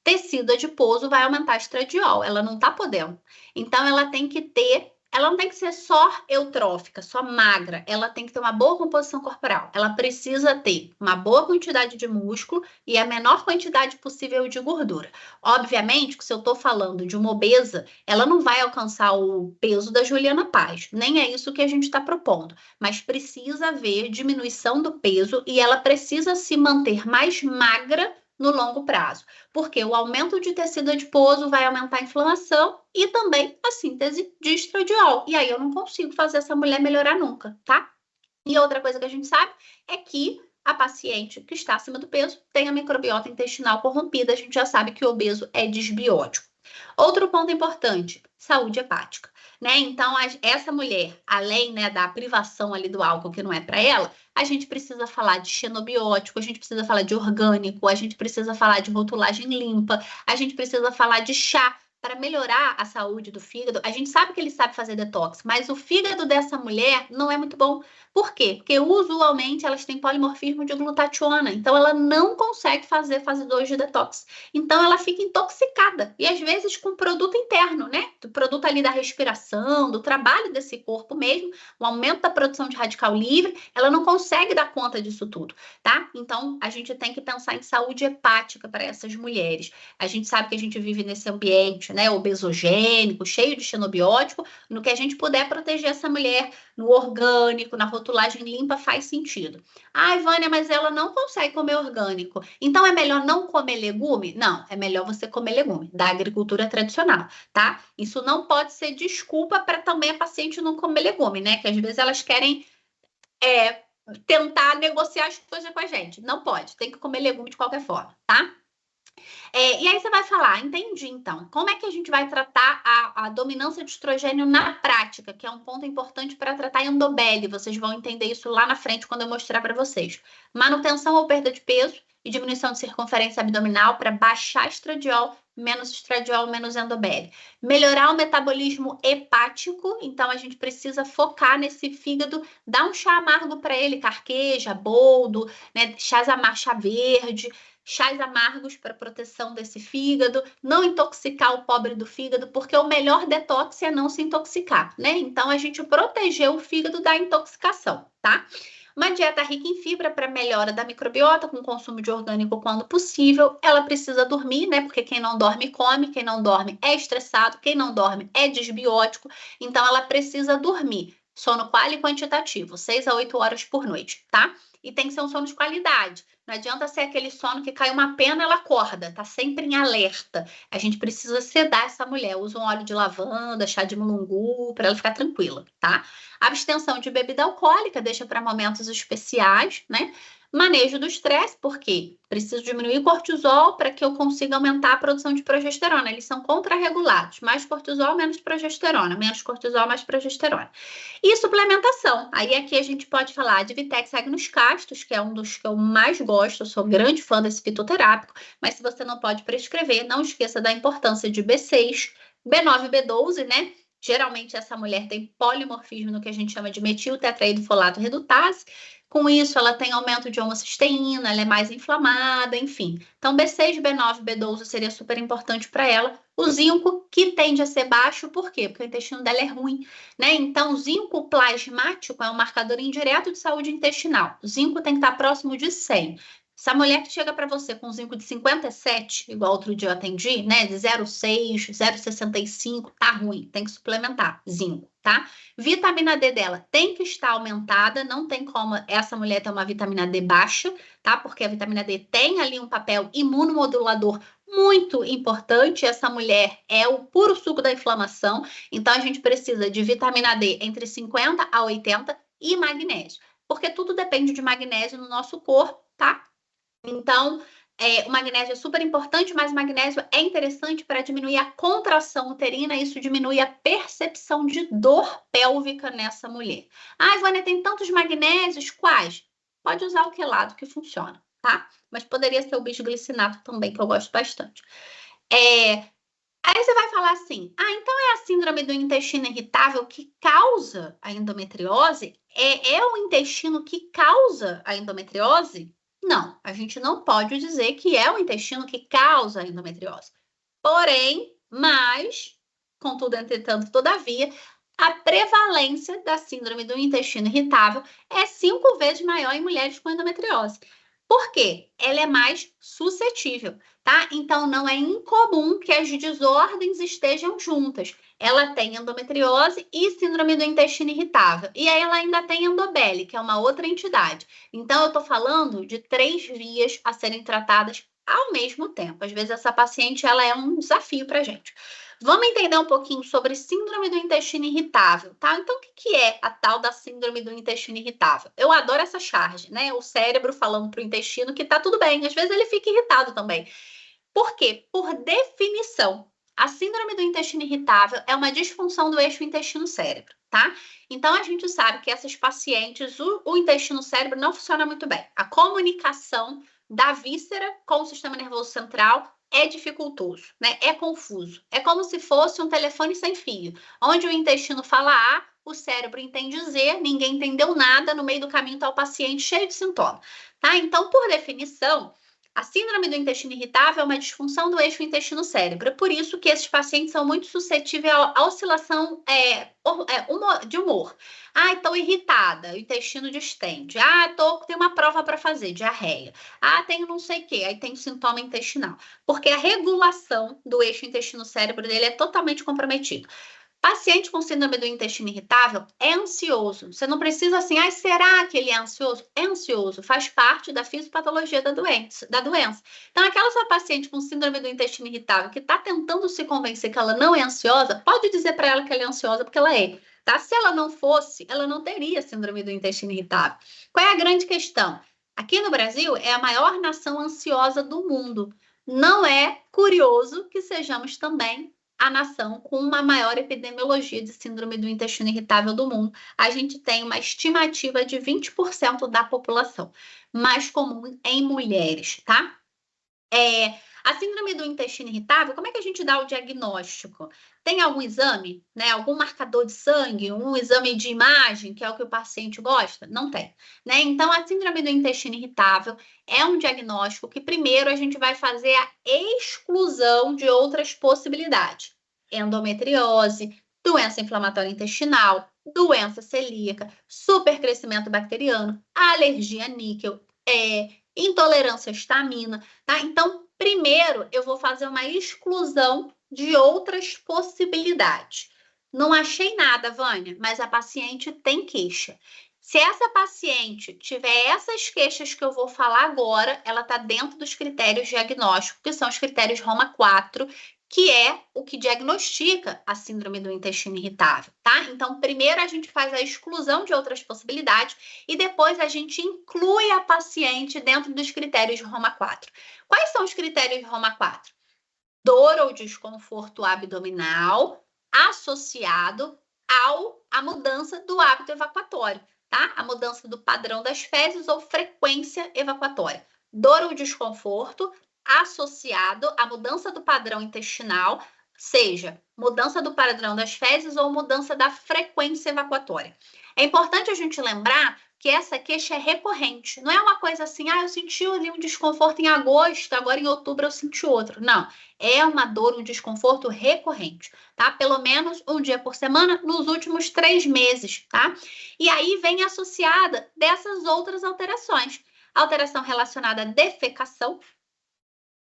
Tecido adiposo vai aumentar estradiol, ela não tá podendo. Então, ela não tem que ser só eutrófica, só magra, ela tem que ter uma boa composição corporal. Ela precisa ter uma boa quantidade de músculo e a menor quantidade possível de gordura. Obviamente que se eu estou falando de uma obesa, ela não vai alcançar o peso da Juliana Paz, nem é isso que a gente está propondo, mas precisa haver diminuição do peso e ela precisa se manter mais magra no longo prazo, porque o aumento de tecido adiposo vai aumentar a inflamação e também a síntese de estradiol. E aí eu não consigo fazer essa mulher melhorar nunca, tá? E outra coisa que a gente sabe é que a paciente que está acima do peso tem a microbiota intestinal corrompida. A gente já sabe que o obeso é disbiótico. Outro ponto importante, saúde hepática, né? Então, essa mulher, além, né, da privação ali do álcool que não é para ela, a gente precisa falar de xenobiótico, a gente precisa falar de orgânico, a gente precisa falar de rotulagem limpa, a gente precisa falar de chá para melhorar a saúde do fígado. A gente sabe que ele sabe fazer detox, mas o fígado dessa mulher não é muito bom. Por quê? Porque usualmente elas têm polimorfismo de glutationa, então ela não consegue fazer fase 2 de detox. Então ela fica intoxicada e às vezes com produto interno, né? Do produto ali da respiração, do trabalho desse corpo mesmo, o aumento da produção de radical livre, ela não consegue dar conta disso tudo, tá? Então a gente tem que pensar em saúde hepática para essas mulheres. A gente sabe que a gente vive nesse ambiente, né, obesogênico, cheio de xenobiótico, no que a gente puder proteger essa mulher no orgânico, na rotulagem limpa, faz sentido. Ai, Vânia, mas ela não consegue comer orgânico. Então é melhor não comer legume? Não, é melhor você comer legume, da agricultura tradicional, tá? Isso não pode ser desculpa para também a paciente não comer legume, né? Que às vezes elas querem tentar negociar as coisas com a gente. Não pode, tem que comer legume de qualquer forma, tá? E aí você vai falar, entendi então, como é que a gente vai tratar a dominância de estrogênio na prática, que é um ponto importante para tratar endobele, vocês vão entender isso lá na frente quando eu mostrar para vocês. Manutenção ou perda de peso e diminuição de circunferência abdominal para baixar estradiol, menos endobele. Melhorar o metabolismo hepático, então a gente precisa focar nesse fígado, dar um chá amargo para ele, carqueja, boldo, né, chá verde, chás amargos para proteção desse fígado, não intoxicar o pobre do fígado, porque o melhor detox é não se intoxicar, né? Então, a gente proteger o fígado da intoxicação, tá? Uma dieta rica em fibra para melhora da microbiota, com consumo de orgânico quando possível. Ela precisa dormir, né? Porque quem não dorme come, quem não dorme é estressado, quem não dorme é disbiótico. Então, ela precisa dormir. Sono quali e quantitativo, 6 a 8 horas por noite, tá? E tem que ser um sono de qualidade. Não adianta ser aquele sono que cai uma pena, ela acorda, tá sempre em alerta. A gente precisa sedar essa mulher. Usa um óleo de lavanda, chá de mulungu, para ela ficar tranquila, tá? Abstenção de bebida alcoólica, deixa para momentos especiais, né? Manejo do estresse, porque preciso diminuir o cortisol para que eu consiga aumentar a produção de progesterona. Eles são contrarregulados. Mais cortisol, menos progesterona. Menos cortisol, mais progesterona. E suplementação. Aí aqui a gente pode falar de Vitex Agnus Castus, que é um dos que eu mais gosto. Eu sou grande fã desse fitoterápico. Mas se você não pode prescrever, não esqueça da importância de B6, B9 e B12, né? Geralmente essa mulher tem polimorfismo no que a gente chama de metiltetraidrofolato redutase. Com isso, ela tem aumento de homocisteína, ela é mais inflamada, enfim. Então, B6, B9, B12 seria super importante para ela. O zinco, que tende a ser baixo, por quê? Porque o intestino dela é ruim, né? Então, o zinco plasmático é um marcador indireto de saúde intestinal. O zinco tem que estar próximo de 100. Essa mulher que chega para você com zinco de 57, igual outro dia eu atendi, né? De 0,6, 0,65, tá ruim, tem que suplementar zinco, tá? Vitamina D dela tem que estar aumentada, não tem como essa mulher ter uma vitamina D baixa, tá? Porque a vitamina D tem ali um papel imunomodulador muito importante. Essa mulher é o puro suco da inflamação, então a gente precisa de vitamina D entre 50 a 80 e magnésio, porque tudo depende de magnésio no nosso corpo, tá? Então, o magnésio é super importante, mas o magnésio é interessante para diminuir a contração uterina, isso diminui a percepção de dor pélvica nessa mulher. Ah, Ivânia, tem tantos magnésios, quais? Pode usar o quelado que funciona, tá? Mas poderia ser o bisglicinato também, que eu gosto bastante. Aí você vai falar assim, então é a síndrome do intestino irritável que causa a endometriose? É o intestino que causa a endometriose? Não, a gente não pode dizer que é o intestino que causa a endometriose. Porém, contudo, entretanto, todavia, a prevalência da síndrome do intestino irritável é 5 vezes maior em mulheres com endometriose. Por quê? Ela é mais suscetível, tá? Então, não é incomum que as desordens estejam juntas. Ela tem endometriose e síndrome do intestino irritável. E aí ela ainda tem endobele, que é uma outra entidade. Então, eu estou falando de 3 vias a serem tratadas ao mesmo tempo. Às vezes, essa paciente ela é um desafio para a gente. Vamos entender um pouquinho sobre síndrome do intestino irritável, tá? Então, o que é a tal da síndrome do intestino irritável? Eu adoro essa charge, né? O cérebro falando para o intestino que tá tudo bem. Às vezes ele fica irritado também. Por quê? Por definição, a síndrome do intestino irritável é uma disfunção do eixo intestino-cérebro, tá? Então, a gente sabe que essas pacientes, o intestino-cérebro não funciona muito bem. A comunicação da víscera com o sistema nervoso central é dificultoso, né? É confuso. É como se fosse um telefone sem fio, onde o intestino fala A, o cérebro entende Z, ninguém entendeu nada, no meio do caminho está o paciente cheio de sintomas, tá? Então, por definição, a síndrome do intestino irritável é uma disfunção do eixo intestino-cérebro. É por isso que esses pacientes são muito suscetíveis à oscilação de humor. Estou irritada, o intestino distende. Tenho uma prova para fazer, diarreia. Tenho não sei o quê, aí tem sintoma intestinal. Porque a regulação do eixo intestino-cérebro dele é totalmente comprometida. Paciente com síndrome do intestino irritável é ansioso. Você não precisa assim, será que ele é ansioso? É ansioso, faz parte da fisiopatologia da doença. Então, aquela sua paciente com síndrome do intestino irritável que está tentando se convencer que ela não é ansiosa, pode dizer para ela que ela é ansiosa porque ela é. Tá? Se ela não fosse, ela não teria síndrome do intestino irritável. Qual é a grande questão? Aqui no Brasil é a maior nação ansiosa do mundo. Não é curioso que sejamos também a nação com uma maior epidemiologia de síndrome do intestino irritável do mundo. A gente tem uma estimativa de 20% da população, mais comum em mulheres, tá? A síndrome do intestino irritável, como é que a gente dá o diagnóstico? Tem algum exame, né? Algum marcador de sangue, um exame de imagem, que é o que o paciente gosta? Não tem, né? Então, a síndrome do intestino irritável é um diagnóstico que primeiro a gente vai fazer a exclusão de outras possibilidades. Endometriose, doença inflamatória intestinal, doença celíaca, supercrescimento bacteriano, alergia a níquel, intolerância à histamina, tá? Então, primeiro, eu vou fazer uma exclusão de outras possibilidades. Não achei nada, Vânia, mas a paciente tem queixa. Se essa paciente tiver essas queixas que eu vou falar agora, ela está dentro dos critérios diagnósticos, que são os critérios Roma 4, que é o que diagnostica a síndrome do intestino irritável, tá? Então, primeiro a gente faz a exclusão de outras possibilidades e depois a gente inclui a paciente dentro dos critérios de Roma 4. Quais são os critérios de Roma 4? Dor ou desconforto abdominal associado à mudança do hábito evacuatório, tá? A mudança do padrão das fezes ou frequência evacuatória. Dor ou desconforto associado à mudança do padrão intestinal, seja mudança do padrão das fezes ou mudança da frequência evacuatória. É importante a gente lembrar que essa queixa é recorrente. Não é uma coisa assim, eu senti ali um desconforto em agosto, agora em outubro eu senti outro. Não, é uma dor, um desconforto recorrente, tá? Pelo menos um dia por semana nos últimos 3 meses, tá? E aí vem associada dessas outras alterações. Alteração relacionada à defecação,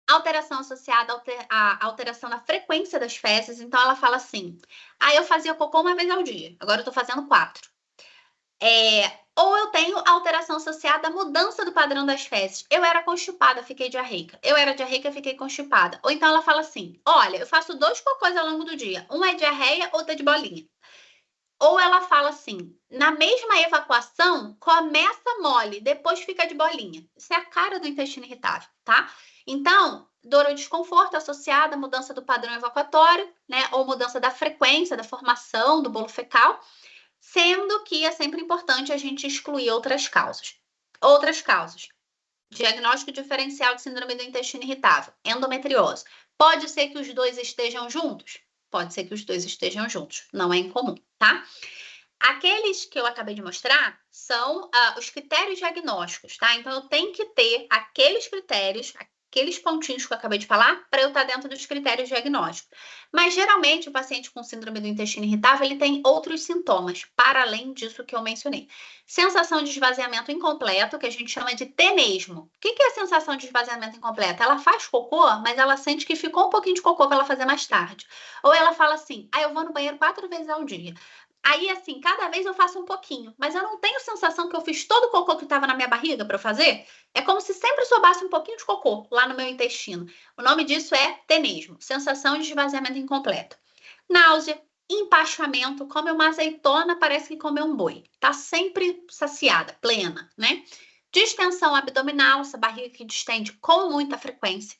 alteração associada à alteração na frequência das fezes. Então, ela fala assim, eu fazia cocô uma vez ao dia, agora eu tô fazendo 4. Ou eu tenho alteração associada à mudança do padrão das fezes. Eu era constipada, fiquei diarreica. Eu era diarreica, fiquei constipada. Ou então ela fala assim, olha, eu faço 2 cocôs ao longo do dia. Um é diarreia, outro é de bolinha. Ou ela fala assim, na mesma evacuação, começa mole, depois fica de bolinha. Isso é a cara do intestino irritável, tá? Então, dor ou desconforto associada à mudança do padrão evacuatório, né? Ou mudança da frequência, da formação do bolo fecal. Sendo que é sempre importante a gente excluir outras causas. Outras causas. Diagnóstico diferencial de síndrome do intestino irritável. Endometriose. Pode ser que os 2 estejam juntos? Pode ser que os 2 estejam juntos. Não é incomum, tá? Aqueles que eu acabei de mostrar são os critérios diagnósticos, tá? Então, eu tenho que ter aqueles critérios, aqueles pontinhos que eu acabei de falar, para eu estar dentro dos critérios diagnósticos. Mas, geralmente, o paciente com síndrome do intestino irritável, ele tem outros sintomas, para além disso que eu mencionei. Sensação de esvaziamento incompleto, que a gente chama de tenesmo. O que é a sensação de esvaziamento incompleto? Ela faz cocô, mas ela sente que ficou um pouquinho de cocô para ela fazer mais tarde. Ou ela fala assim, eu vou no banheiro 4 vezes ao dia. Aí, assim, cada vez eu faço um pouquinho, mas eu não tenho sensação que eu fiz todo o cocô que estava na minha barriga para eu fazer. É como se sempre sobrasse um pouquinho de cocô lá no meu intestino. O nome disso é tenesmo, sensação de esvaziamento incompleto. Náusea, empachamento, come uma azeitona, parece que comeu um boi. Tá sempre saciada, plena, né? Distensão abdominal, essa barriga que distende com muita frequência.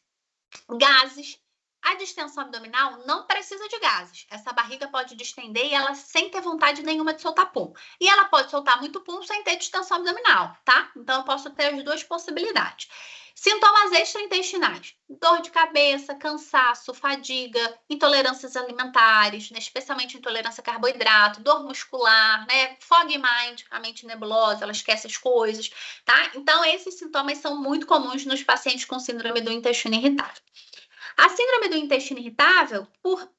Gases. A distensão abdominal não precisa de gases. Essa barriga pode distender e ela sem ter vontade nenhuma de soltar pum. E ela pode soltar muito pum sem ter distensão abdominal, tá? Então, eu posso ter as 2 possibilidades. Sintomas extraintestinais. Dor de cabeça, cansaço, fadiga, intolerâncias alimentares, né? Especialmente intolerância a carboidrato, dor muscular, né? Fog mind, a mente nebulosa, ela esquece as coisas, tá? Então, esses sintomas são muito comuns nos pacientes com síndrome do intestino irritável. A síndrome do intestino irritável,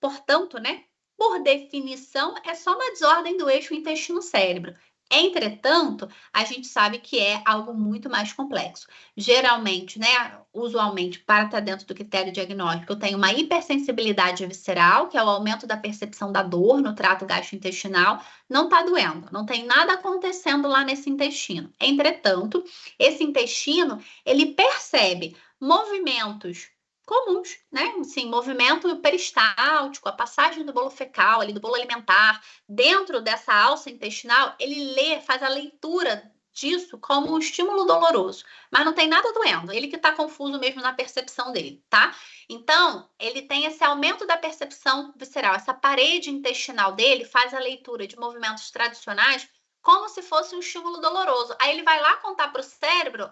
portanto, né, por definição, é só uma desordem do eixo intestino-cérebro. Entretanto, a gente sabe que é algo muito mais complexo. Geralmente, né, usualmente, para estar dentro do critério diagnóstico, eu tenho uma hipersensibilidade visceral, que é o aumento da percepção da dor no trato gastrointestinal. Não está doendo, não tem nada acontecendo lá nesse intestino. Entretanto, esse intestino, ele percebe movimentos comuns, né? Assim, movimento peristáltico, a passagem do bolo fecal, ali do bolo alimentar, dentro dessa alça intestinal, ele faz a leitura disso como um estímulo doloroso, mas não tem nada doendo, ele que está confuso mesmo na percepção dele, tá? Então, ele tem esse aumento da percepção visceral, essa parede intestinal dele faz a leitura de movimentos tradicionais como se fosse um estímulo doloroso. Aí ele vai lá contar para o cérebro,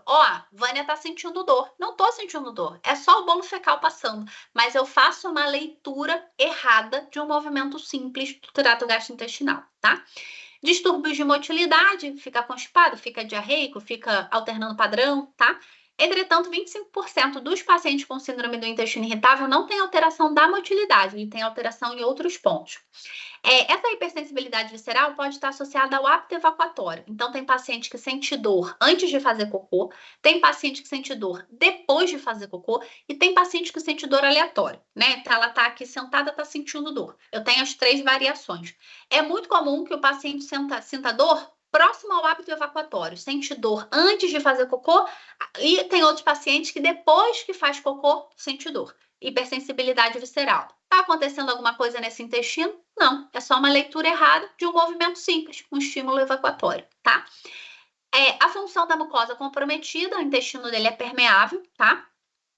Vânia tá sentindo dor. Não tô sentindo dor, é só o bolo fecal passando. Mas eu faço uma leitura errada de um movimento simples do trato gastrointestinal, tá? Distúrbios de motilidade, fica constipado, fica diarreico, fica alternando padrão, tá? Entretanto, 25% dos pacientes com síndrome do intestino irritável não tem alteração da motilidade, ele tem alteração em outros pontos. Essa hipersensibilidade visceral pode estar associada ao hábito evacuatório. Então, tem paciente que sente dor antes de fazer cocô, tem paciente que sente dor depois de fazer cocô e tem paciente que sente dor aleatória, né? Então, ela está aqui sentada, está sentindo dor. Eu tenho as 3 variações. É muito comum que o paciente sinta dor próximo ao hábito evacuatório, sente dor antes de fazer cocô e tem outros pacientes que depois que faz cocô, sente dor. Hipersensibilidade visceral. Está acontecendo alguma coisa nesse intestino? Não, é só uma leitura errada de um movimento simples, um estímulo evacuatório, tá? A função da mucosa comprometida, o intestino dele é permeável, tá?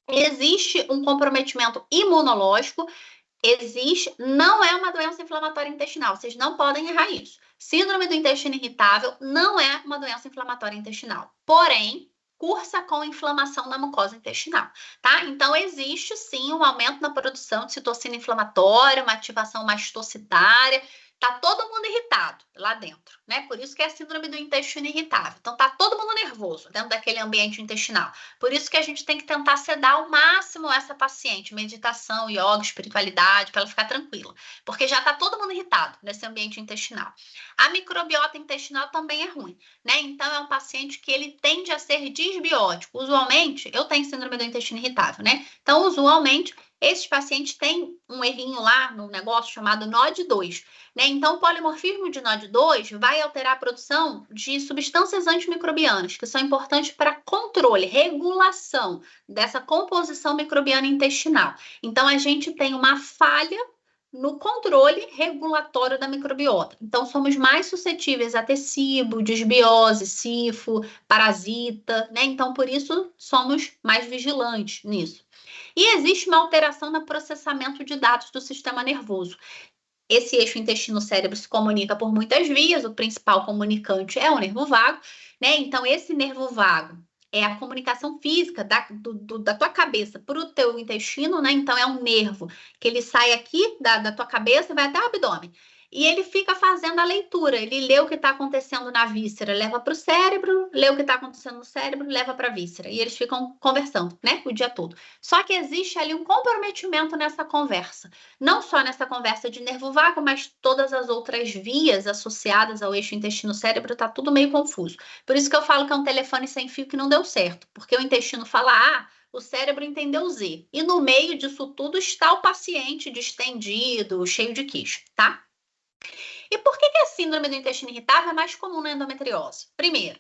Existe um comprometimento imunológico, não é uma doença inflamatória intestinal, vocês não podem errar isso. Síndrome do intestino irritável não é uma doença inflamatória intestinal, porém, cursa com inflamação na mucosa intestinal, tá? Então, existe sim um aumento na produção de citocina inflamatória, uma ativação mastocitária, Tá todo mundo irritado lá dentro, né? Por isso que é a síndrome do intestino irritável. Então tá todo mundo nervoso dentro daquele ambiente intestinal. Por isso que a gente tem que tentar sedar ao máximo essa paciente, meditação, yoga, espiritualidade, para ela ficar tranquila, porque já tá todo mundo irritado nesse ambiente intestinal. A microbiota intestinal também é ruim, né? Então é um paciente que ele tende a ser disbiótico. Usualmente, eu tenho síndrome do intestino irritável, né? Então, usualmente, esses pacientes têm um errinho lá no negócio chamado NOD2, né? Então, o polimorfismo de NOD2 vai alterar a produção de substâncias antimicrobianas, que são importantes para controle, regulação dessa composição microbiana intestinal. Então, a gente tem uma falha no controle regulatório da microbiota. Então, somos mais suscetíveis a ter SIBO, desbiose, sifo, parasita, né? Então, por isso, somos mais vigilantes nisso. E existe uma alteração no processamento de dados do sistema nervoso. Esse eixo intestino-cérebro se comunica por muitas vias, o principal comunicante é o nervo vago, né? Então, esse nervo vago é a comunicação física da tua cabeça para o teu intestino, né? Então, é um nervo que ele sai aqui da tua cabeça e vai até o abdômen. E ele fica fazendo a leitura, ele lê o que está acontecendo na víscera, leva para o cérebro, lê o que está acontecendo no cérebro, leva para a víscera. E eles ficam conversando, né, o dia todo. Só que existe ali um comprometimento nessa conversa. Não só nessa conversa de nervo vago, mas todas as outras vias associadas ao eixo intestino-cérebro, está tudo meio confuso. Por isso que eu falo que é um telefone sem fio que não deu certo. Porque o intestino fala A, o cérebro entendeu Z. E no meio disso tudo está o paciente distendido, cheio de queixo, tá? E por que a síndrome do intestino irritável é mais comum na endometriose? Primeiro,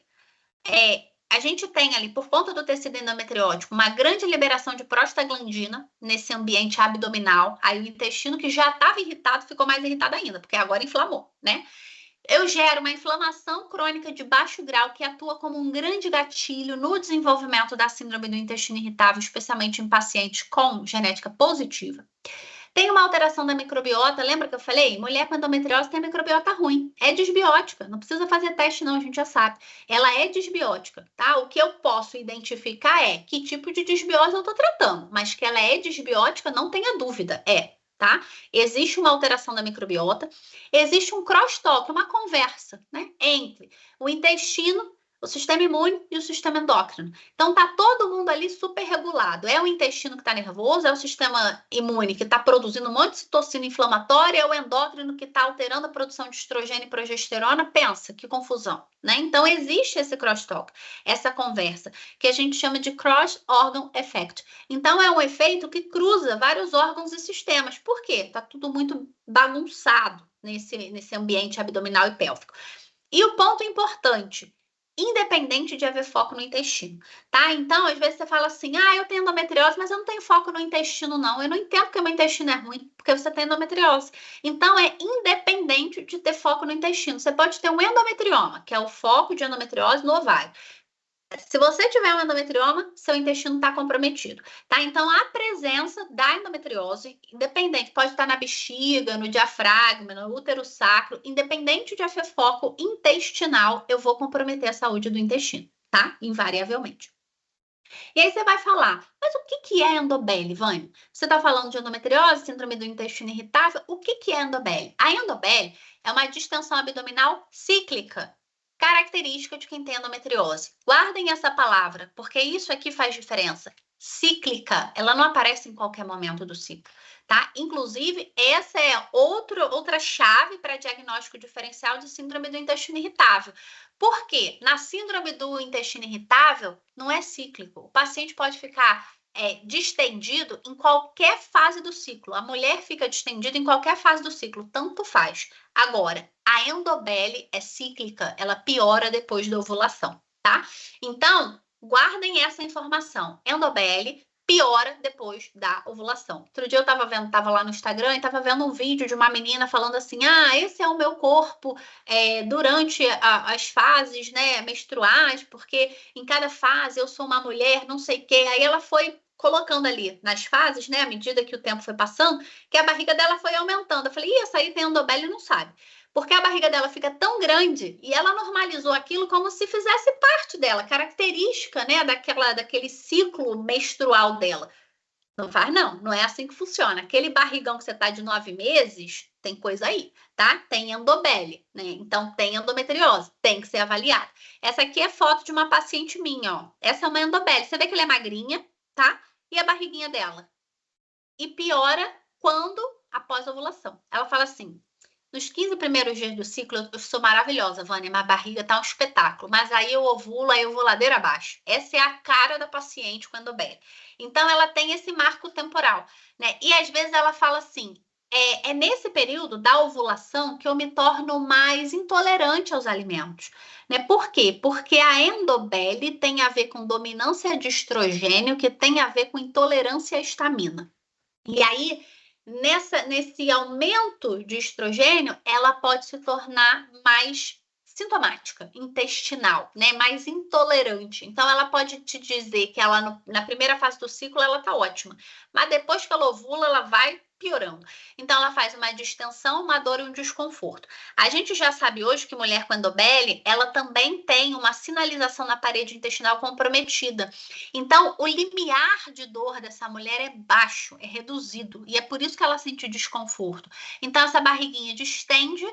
a gente tem ali, por conta do tecido endometriótico, uma grande liberação de prostaglandina nesse ambiente abdominal. Aí o intestino que já estava irritado ficou mais irritado ainda, porque agora inflamou, né? Eu gero uma inflamação crônica de baixo grau que atua como um grande gatilho no desenvolvimento da síndrome do intestino irritável, especialmente em pacientes com genética positiva. Tem uma alteração da microbiota, lembra que eu falei? Mulher com endometriose tem microbiota ruim, é desbiótica, não precisa fazer teste não, a gente já sabe. Ela é desbiótica, tá? O que eu posso identificar é que tipo de desbiose eu tô tratando, mas que ela é desbiótica, não tenha dúvida, tá? Existe uma alteração da microbiota, existe um crosstalk, uma conversa, né, entre o intestino, o sistema imune e o sistema endócrino. Então, tá todo mundo ali super regulado. É o intestino que está nervoso, é o sistema imune que está produzindo um monte de citocina inflamatória, é o endócrino que está alterando a produção de estrogênio e progesterona. Pensa, que confusão, né? Então, existe esse crosstalk, essa conversa, que a gente chama de cross-organ effect. Então, é um efeito que cruza vários órgãos e sistemas. Por quê? Tá tudo muito bagunçado nesse ambiente abdominal e pélvico. E o ponto importante, independente de haver foco no intestino, tá? Então, às vezes você fala assim, eu tenho endometriose, mas eu não tenho foco no intestino, não. Eu não entendo que o meu intestino é ruim, porque você tem endometriose. Então, é independente de ter foco no intestino. Você pode ter um endometrioma, que é o foco de endometriose no ovário. Se você tiver um endometrioma, seu intestino está comprometido, tá? Então, a presença da endometriose, independente, pode estar na bexiga, no diafragma, no útero sacro, independente de haver foco intestinal, eu vou comprometer a saúde do intestino, tá? Invariavelmente. E aí você vai falar, mas o que é endobele, Vânia? Você está falando de endometriose, síndrome do intestino irritável, o que é endobele? A endobele é uma distensão abdominal cíclica, característica de quem tem endometriose. Guardem essa palavra, porque isso aqui faz diferença. Cíclica, ela não aparece em qualquer momento do ciclo, tá? Inclusive, essa é outra chave para diagnóstico diferencial de síndrome do intestino irritável. Por quê? Na síndrome do intestino irritável, não é cíclico. O paciente pode ficar distendido em qualquer fase do ciclo. A mulher fica distendida em qualquer fase do ciclo, tanto faz. Agora, a endobele é cíclica, ela piora depois da ovulação, tá? Então, guardem essa informação. Endobele piora depois da ovulação. Outro dia eu tava lá no Instagram e tava vendo um vídeo de uma menina falando assim, esse é o meu corpo durante as fases, né, menstruais, porque em cada fase eu sou uma mulher, não sei o quê. Aí ela foi colocando ali nas fases, né, à medida que o tempo foi passando, que a barriga dela foi aumentando. Eu falei, essa aí tem endobele e não sabe. Porque a barriga dela fica tão grande e ela normalizou aquilo como se fizesse parte dela, característica, né, daquele ciclo menstrual dela. Não faz, não. Não é assim que funciona. Aquele barrigão que você tá de 9 meses, tem coisa aí, tá? Tem endobele, né? Então, tem endometriose. Tem que ser avaliada. Essa aqui é foto de uma paciente minha, ó. Essa é uma endobele. Você vê que ela é magrinha, tá? E a barriguinha dela. E piora quando, após a ovulação. Ela fala assim, nos 15 primeiros dias do ciclo, eu sou maravilhosa, Vânia, minha barriga tá um espetáculo, mas aí eu ovulo, aí eu vou ladeira abaixo. Essa é a cara da paciente com endobele. Então, ela tem esse marco temporal, né? E às vezes ela fala assim, é nesse período da ovulação que eu me torno mais intolerante aos alimentos, né? Por quê? Porque a endobele tem a ver com dominância de estrogênio, que tem a ver com intolerância à histamina. E aí, nesse aumento de estrogênio, ela pode se tornar mais sintomática, intestinal, né? Mais intolerante. Então, ela pode te dizer que ela, na primeira fase do ciclo, ela tá ótima. Mas depois que ela ovula, ela vai piorando. Então, ela faz uma distensão, uma dor e um desconforto. A gente já sabe hoje que mulher com endobele, ela também tem uma sinalização na parede intestinal comprometida. Então, o limiar de dor dessa mulher é baixo, é reduzido. E é por isso que ela sente desconforto. Então, essa barriguinha distende,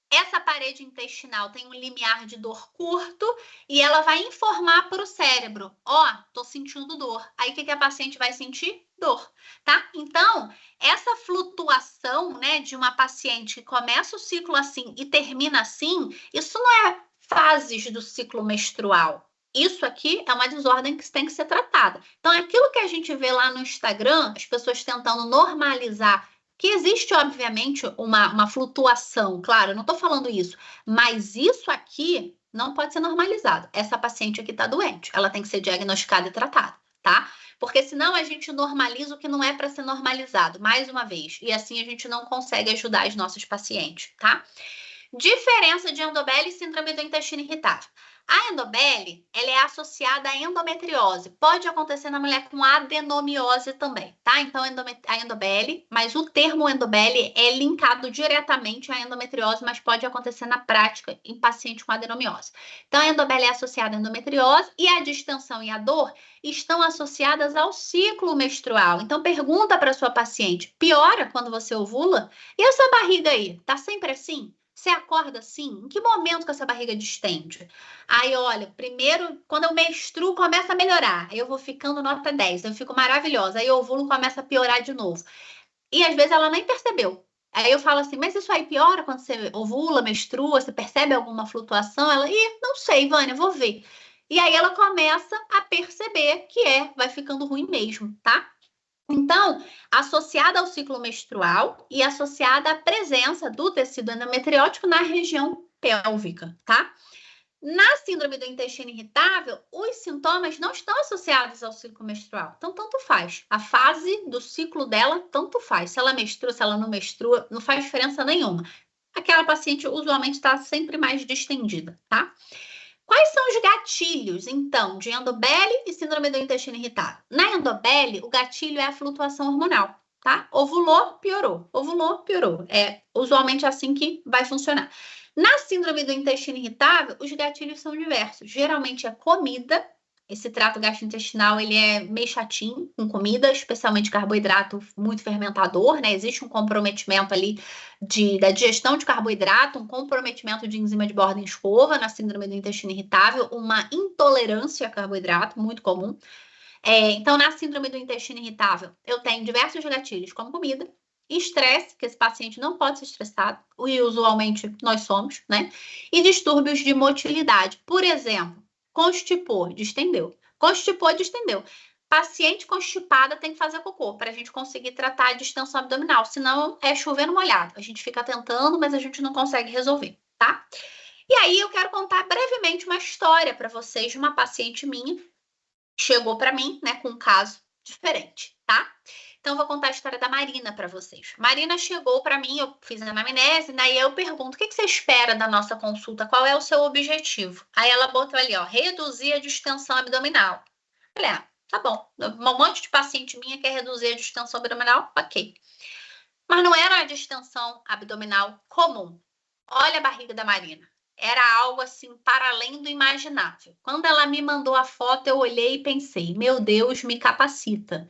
essa parede intestinal tem um limiar de dor curto e ela vai informar para o cérebro: ó, tô sentindo dor. Aí o que a paciente vai sentir? Dor, tá? Então, essa flutuação, né, de uma paciente que começa o ciclo assim e termina assim, isso não é fases do ciclo menstrual. Isso aqui é uma desordem que tem que ser tratada. Então, aquilo que a gente vê lá no Instagram, as pessoas tentando normalizar, que existe, obviamente, uma flutuação, claro, eu não estou falando isso, mas isso aqui não pode ser normalizado. Essa paciente aqui está doente, ela tem que ser diagnosticada e tratada, tá? Porque senão a gente normaliza o que não é para ser normalizado, mais uma vez, e assim a gente não consegue ajudar os nossos pacientes, tá? Diferença de endobele e síndrome do intestino irritável. A endobele, ela é associada à endometriose. Pode acontecer na mulher com adenomiose também, tá? Então, a endobele, mas o termo endobele é linkado diretamente à endometriose, mas pode acontecer na prática em paciente com adenomiose. Então, a endobele é associada à endometriose e a distensão e a dor estão associadas ao ciclo menstrual. Então, pergunta para sua paciente, piora quando você ovula? E essa barriga aí, tá sempre assim? Você acorda assim? Em que momento que essa barriga distende? Aí, olha, primeiro, quando eu menstruo, começa a melhorar. Aí eu vou ficando nota 10, eu fico maravilhosa. Aí o ovulo começa a piorar de novo. E às vezes ela nem percebeu. Aí eu falo assim, mas isso aí piora quando você ovula, menstrua, você percebe alguma flutuação? Ela, não sei, Vânia, vou ver. E aí ela começa a perceber que vai ficando ruim mesmo, tá? Então, associada ao ciclo menstrual e associada à presença do tecido endometriótico na região pélvica, tá? Na síndrome do intestino irritável, os sintomas não estão associados ao ciclo menstrual. Então, tanto faz. A fase do ciclo dela, tanto faz. Se ela menstrua, se ela não menstrua, não faz diferença nenhuma. Aquela paciente usualmente está sempre mais distendida, tá? Quais são os gatilhos, então, de endobele e síndrome do intestino irritável? Na endobele, o gatilho é a flutuação hormonal, tá? Ovulou, piorou. Ovulou, piorou. É usualmente assim que vai funcionar. Na síndrome do intestino irritável, os gatilhos são diversos. Geralmente é comida. Esse trato gastrointestinal, ele é meio chatinho com comida, especialmente carboidrato muito fermentador, né? Existe um comprometimento ali da digestão de carboidrato, um comprometimento de enzima de borda em escova na síndrome do intestino irritável, uma intolerância a carboidrato muito comum. Então, na síndrome do intestino irritável, eu tenho diversos gatilhos, como comida, estresse, que esse paciente não pode ser estressado, e usualmente nós somos, né? E distúrbios de motilidade. Por exemplo, constipou, distendeu. Constipou, distendeu. Paciente constipada tem que fazer cocô para a gente conseguir tratar a distensão abdominal, senão é chovendo molhado. A gente fica tentando, mas a gente não consegue resolver, tá? E aí eu quero contar brevemente uma história para vocês de uma paciente minha que chegou para mim, né, com um caso diferente, tá? Então, eu vou contar a história da Marina para vocês. Marina chegou para mim, eu fiz a anamnese, daí eu pergunto, o que você espera da nossa consulta? Qual é o seu objetivo? Aí ela botou ali, ó, reduzir a distensão abdominal. Eu falei, tá bom. Um monte de paciente minha quer reduzir a distensão abdominal, ok. Mas não era uma distensão abdominal comum. Olha a barriga da Marina. era algo assim para além do imaginável. Quando ela me mandou a foto, eu olhei e pensei, meu Deus, me capacita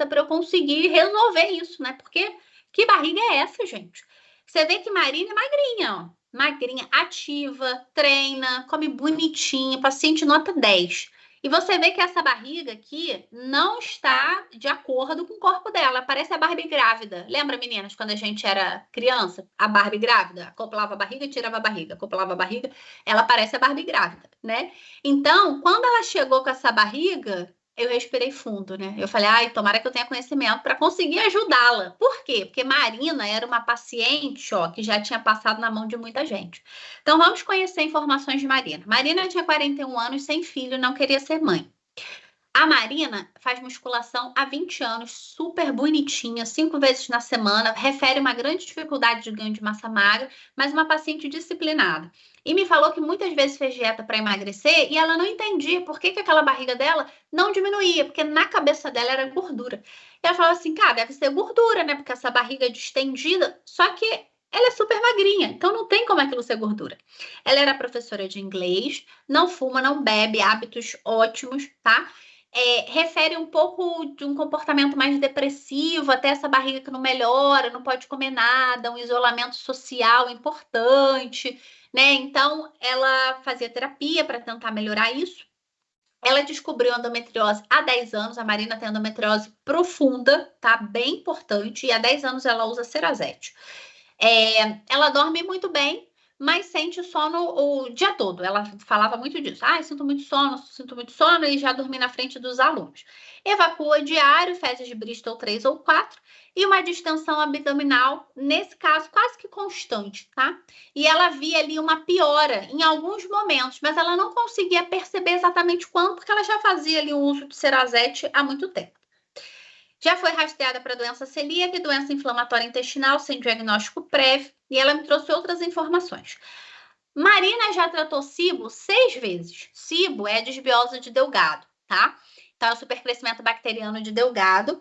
para eu conseguir resolver isso, né? Porque que barriga é essa, gente? Você vê que Marina é magrinha, ó. Magrinha, ativa, treina, come bonitinho, paciente nota 10. E você vê que essa barriga aqui não está de acordo com o corpo dela. Parece a Barbie grávida. Lembra, meninas, quando a gente era criança? A Barbie grávida? Acoplava a barriga, tirava a barriga. Acoplava a barriga. Ela parece a Barbie grávida, né? Então, quando ela chegou com essa barriga, eu respirei fundo, né? Eu falei, ai, tomara que eu tenha conhecimento para conseguir ajudá-la. Por quê? Porque Marina era uma paciente, ó, que já tinha passado na mão de muita gente. Então, vamos conhecer informações de Marina. Marina tinha 41 anos, sem filho, não queria ser mãe. A Marina faz musculação há 20 anos, super bonitinha, 5 vezes na semana, refere uma grande dificuldade de ganho de massa magra, mas uma paciente disciplinada. E me falou que muitas vezes fez dieta para emagrecer e ela não entendia por que aquela barriga dela não diminuía, porque na cabeça dela era gordura. E ela falou assim, cara, deve ser gordura, né? Porque essa barriga é distendida, só que ela é super magrinha, então não tem como aquilo ser gordura. Ela era professora de inglês, não fuma, não bebe, hábitos ótimos, tá? Refere um pouco de um comportamento mais depressivo, até essa barriga que não melhora, não pode comer nada, um isolamento social importante, né? Então, ela fazia terapia para tentar melhorar isso. Ela descobriu endometriose há 10 anos, a Marina tem endometriose profunda, tá? Bem importante, e há 10 anos ela usa Cerazete. Ela dorme muito bem, mas sente sono o dia todo. Ela falava muito disso. Ah, sinto muito sono, e já dormi na frente dos alunos. Evacua diário, fezes de Bristol 3 ou 4, e uma distensão abdominal, nesse caso, quase que constante, tá? E ela via ali uma piora em alguns momentos, mas ela não conseguia perceber exatamente quando, porque ela já fazia ali o uso de Cerazete há muito tempo. Já foi rastreada para doença celíaca e doença inflamatória intestinal sem diagnóstico prévio, e ela me trouxe outras informações. Marina já tratou SIBO 6 vezes. SIBO é a desbiose de Delgado, tá? Então, é o supercrescimento bacteriano de Delgado,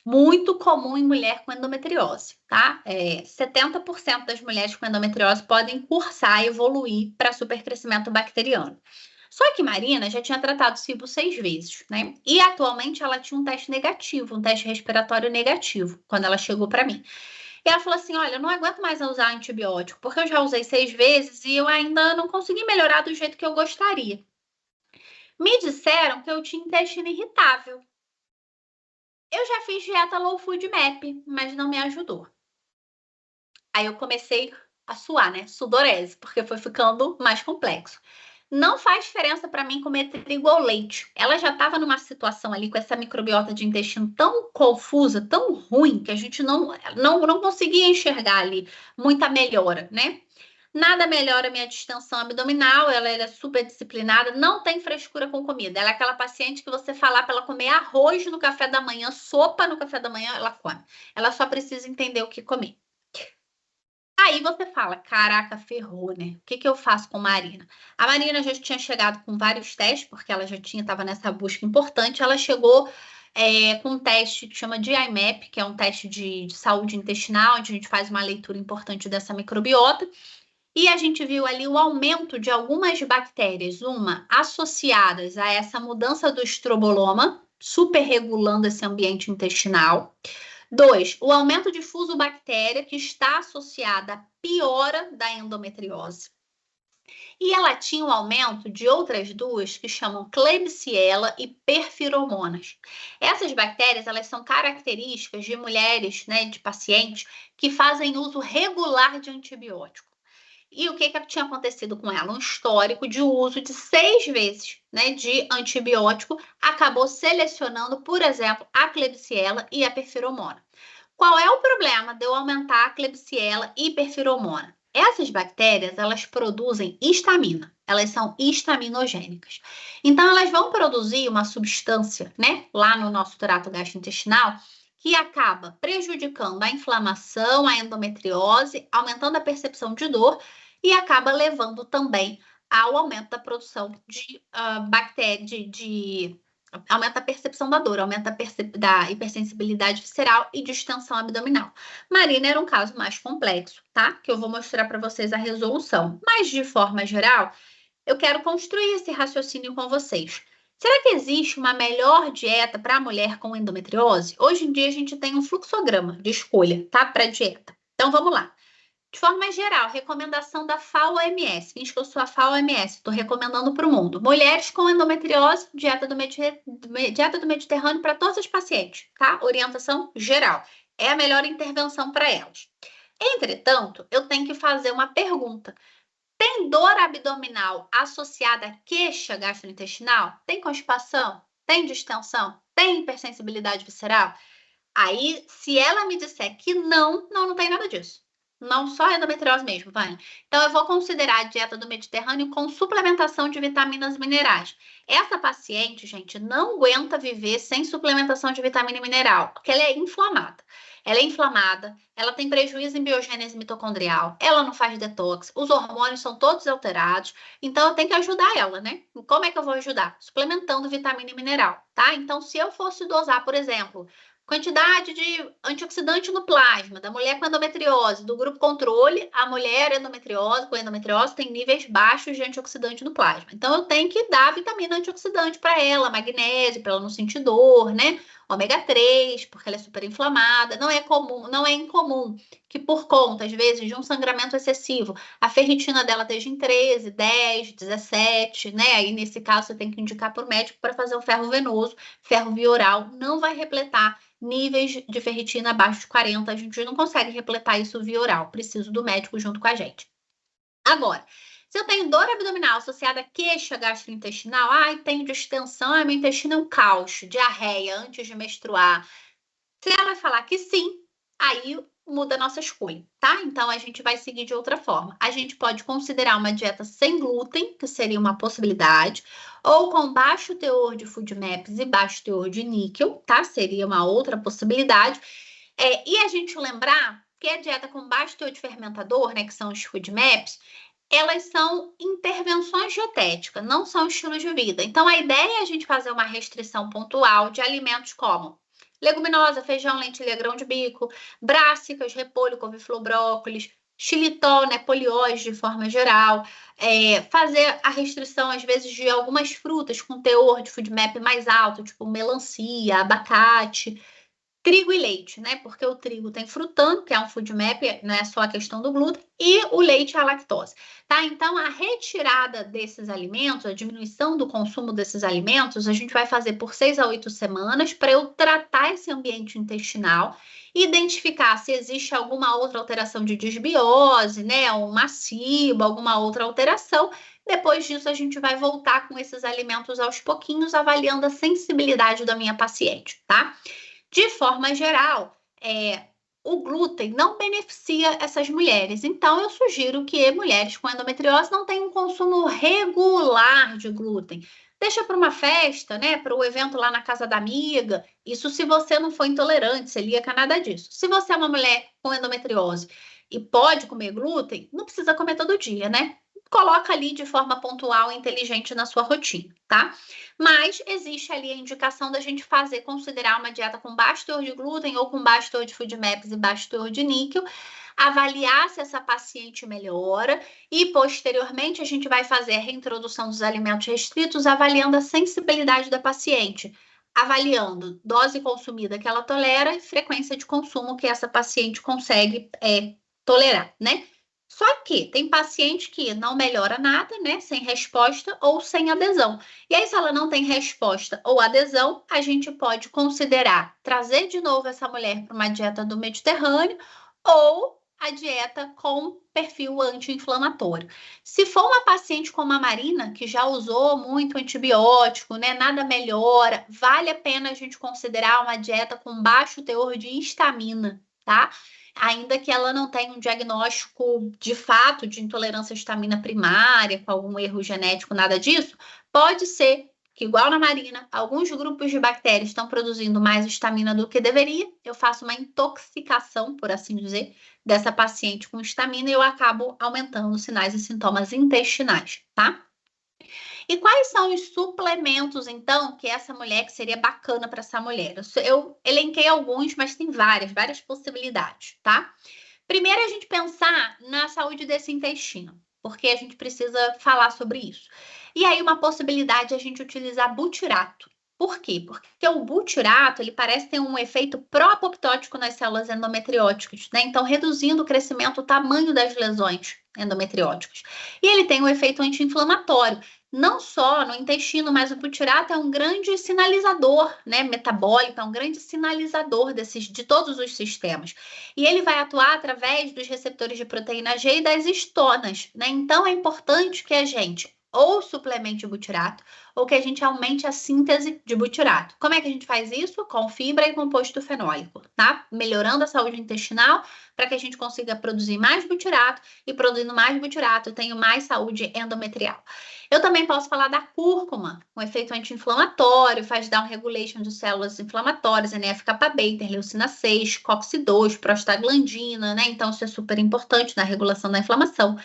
muito comum em mulher com endometriose, tá? 70% das mulheres com endometriose podem cursar e evoluir para supercrescimento bacteriano. Só que Marina já tinha tratado SIBO 6 vezes, né? E atualmente ela tinha um teste negativo, um teste respiratório negativo, quando ela chegou para mim. E ela falou assim: olha, eu não aguento mais usar antibiótico, porque eu já usei 6 vezes e eu ainda não consegui melhorar do jeito que eu gostaria. Me disseram que eu tinha intestino irritável. Eu já fiz dieta low food map, mas não me ajudou. Aí eu comecei a suar, né? Sudorese, porque foi ficando mais complexo. Não faz diferença para mim comer trigo ou leite. Ela já estava numa situação ali com essa microbiota de intestino tão confusa, tão ruim, que a gente não conseguia enxergar ali muita melhora, né? Nada melhora a minha distensão abdominal, ela era super disciplinada, não tem frescura com comida. Ela é aquela paciente que você falar para ela comer arroz no café da manhã, sopa no café da manhã, ela come. Ela só precisa entender o que comer. Aí você fala, caraca, ferrou, né? O que eu faço com Marina? A Marina já tinha chegado com vários testes, porque ela já estava nessa busca importante. Ela chegou com um teste que chama de IMAP, que é um teste de saúde intestinal, onde a gente faz uma leitura importante dessa microbiota. E a gente viu ali o aumento de algumas bactérias, uma associadas a essa mudança do estroboloma, superregulando esse ambiente intestinal. 2, o aumento de fusobactéria, que está associada à piora da endometriose. E ela tinha um aumento de outras duas que chamam Klebsiella e Perferomonas. Essas bactérias, elas são características de mulheres, né, de pacientes que fazem uso regular de antibiótico. E o que tinha acontecido com ela? Um histórico de uso de 6 vezes, né, de antibiótico, acabou selecionando, por exemplo, a Klebsiella e a Perfiromona. Qual é o problema de eu aumentar a Klebsiella e Perfiromona? Essas bactérias, elas produzem histamina, elas são histaminogênicas. Então, elas vão produzir uma substância, né, lá no nosso trato gastrointestinal, que acaba prejudicando a inflamação, a endometriose, aumentando a percepção de dor e acaba levando também ao aumento da produção de bactérias, de aumenta a percepção da dor, aumenta da hipersensibilidade visceral e distensão abdominal. Marina era um caso mais complexo, tá? Que eu vou mostrar para vocês a resolução. Mas, de forma geral, eu quero construir esse raciocínio com vocês. Será que existe uma melhor dieta para a mulher com endometriose? Hoje em dia a gente tem um fluxograma de escolha, tá? Para dieta. Então vamos lá. De forma geral, recomendação da FAO-OMS. Fins que eu sou a FAO-OMS, estou recomendando para o mundo. Mulheres com endometriose, dieta do Mediterrâneo para todas as pacientes, tá? Orientação geral. É a melhor intervenção para elas. Entretanto, eu tenho que fazer uma pergunta. Tem dor abdominal associada à queixa gastrointestinal? Tem constipação? Tem distensão? Tem hipersensibilidade visceral? Aí, se ela me disser que não tem nada disso. Não só endometriose mesmo, vai. Então, eu vou considerar a dieta do Mediterrâneo com suplementação de vitaminas e minerais. Essa paciente, gente, não aguenta viver sem suplementação de vitamina e mineral, porque ela é inflamada. Ela é inflamada, ela tem prejuízo em biogênese mitocondrial, ela não faz detox, os hormônios são todos alterados, então eu tenho que ajudar ela, né? Como é que eu vou ajudar? Suplementando vitamina e mineral, tá? Então, se eu fosse dosar, por exemplo, quantidade de antioxidante no plasma da mulher com endometriose, do grupo controle, a mulher com endometriose tem níveis baixos de antioxidante no plasma. Então, eu tenho que dar vitamina antioxidante para ela, magnésio, para ela não sentir dor, né? Ômega 3, porque ela é super inflamada. Não é incomum que por conta, às vezes, de um sangramento excessivo, a ferritina dela esteja em 13, 10, 17, né? Aí, nesse caso, você tem que indicar para o médico para fazer o ferro venoso, ferro via oral, não vai repletar níveis de ferritina abaixo de 40, a gente não consegue repletar isso via oral, preciso do médico junto com a gente. Agora, se eu tenho dor abdominal associada a queixa gastrointestinal, tenho distensão, meu intestino é um caos, diarreia antes de menstruar. Se ela falar que sim, aí muda a nossa escolha, tá? Então, a gente vai seguir de outra forma. A gente pode considerar uma dieta sem glúten, que seria uma possibilidade, ou com baixo teor de FODMAPs e baixo teor de níquel, tá? Seria uma outra possibilidade. E a gente lembrar que a dieta com baixo teor de fermentador, né, que são os FODMAPs, elas são intervenções dietéticas, não são estilos de vida. Então, a ideia é a gente fazer uma restrição pontual de alimentos como leguminosa, feijão, lentilha, grão de bico, brássicas, repolho, couve-flor, brócolis, xilitol, né, polióide de forma geral, fazer a restrição, às vezes, de algumas frutas com teor de FODMAP mais alto, tipo melancia, abacate, trigo e leite, né? Porque o trigo tem frutano, que é um FODMAP, não é só a questão do glúten, e o leite é a lactose, tá? Então, a retirada desses alimentos, a diminuição do consumo desses alimentos, a gente vai fazer por 6 a 8 semanas para eu tratar esse ambiente intestinal, identificar se existe alguma outra alteração de disbiose, né? Uma SIBO, alguma outra alteração. Depois disso, a gente vai voltar com esses alimentos aos pouquinhos, avaliando a sensibilidade da minha paciente, tá? De forma geral, o glúten não beneficia essas mulheres. Então, eu sugiro que mulheres com endometriose não tenham um consumo regular de glúten. Deixa para uma festa, né? Para o evento lá na casa da amiga. Isso se você não for intolerante, celíaca, nada disso. Se você é uma mulher com endometriose e pode comer glúten, não precisa comer todo dia, né? Coloca ali de forma pontual e inteligente na sua rotina, tá? Mas existe ali a indicação da gente considerar uma dieta com baixo teor de glúten ou com baixo teor de FODMAPs e baixo teor de níquel, avaliar se essa paciente melhora e, posteriormente, a gente vai fazer a reintrodução dos alimentos restritos, avaliando a sensibilidade da paciente, avaliando dose consumida que ela tolera e frequência de consumo que essa paciente consegue tolerar, né? Só que tem paciente que não melhora nada, né? Sem resposta ou sem adesão. E aí, se ela não tem resposta ou adesão, a gente pode considerar trazer de novo essa mulher para uma dieta do Mediterrâneo ou a dieta com perfil anti-inflamatório. Se for uma paciente como a Marina, que já usou muito antibiótico, né? Nada melhora, vale a pena a gente considerar uma dieta com baixo teor de histamina, tá? Ainda que ela não tenha um diagnóstico de fato de intolerância à histamina primária, com algum erro genético, nada disso, pode ser que, igual na Marina, alguns grupos de bactérias estão produzindo mais histamina do que deveria. Eu faço uma intoxicação, por assim dizer, dessa paciente com histamina e eu acabo aumentando os sinais e sintomas intestinais, tá? E quais são os suplementos, então, que essa mulher, que seria bacana para essa mulher? Eu elenquei alguns, mas tem várias possibilidades, tá? Primeiro, a gente pensar na saúde desse intestino, porque a gente precisa falar sobre isso. E aí, uma possibilidade é a gente utilizar butirato. Por quê? Porque o butirato, ele parece ter um efeito pró-apoptótico nas células endometrióticas, né? Então, reduzindo o crescimento, o tamanho das lesões endometrióticas. E ele tem um efeito anti-inflamatório, não só no intestino, mas o butirato é um grande sinalizador, né, metabólico, é um grande sinalizador de todos os sistemas. E ele vai atuar através dos receptores de proteína G e das estonas, né? Então é importante que a gente ou suplemente o butirato ou que a gente aumente a síntese de butirato. Como é que a gente faz isso? Com fibra e composto fenólico, tá? Melhorando a saúde intestinal para que a gente consiga produzir mais butirato e produzindo mais butirato, eu tenho mais saúde endometrial. Eu também posso falar da cúrcuma, um efeito anti-inflamatório, faz down regulation de células inflamatórias, NF-κB, interleucina 6, COX-2, prostaglandina, né? Então, isso é super importante na regulação da inflamação.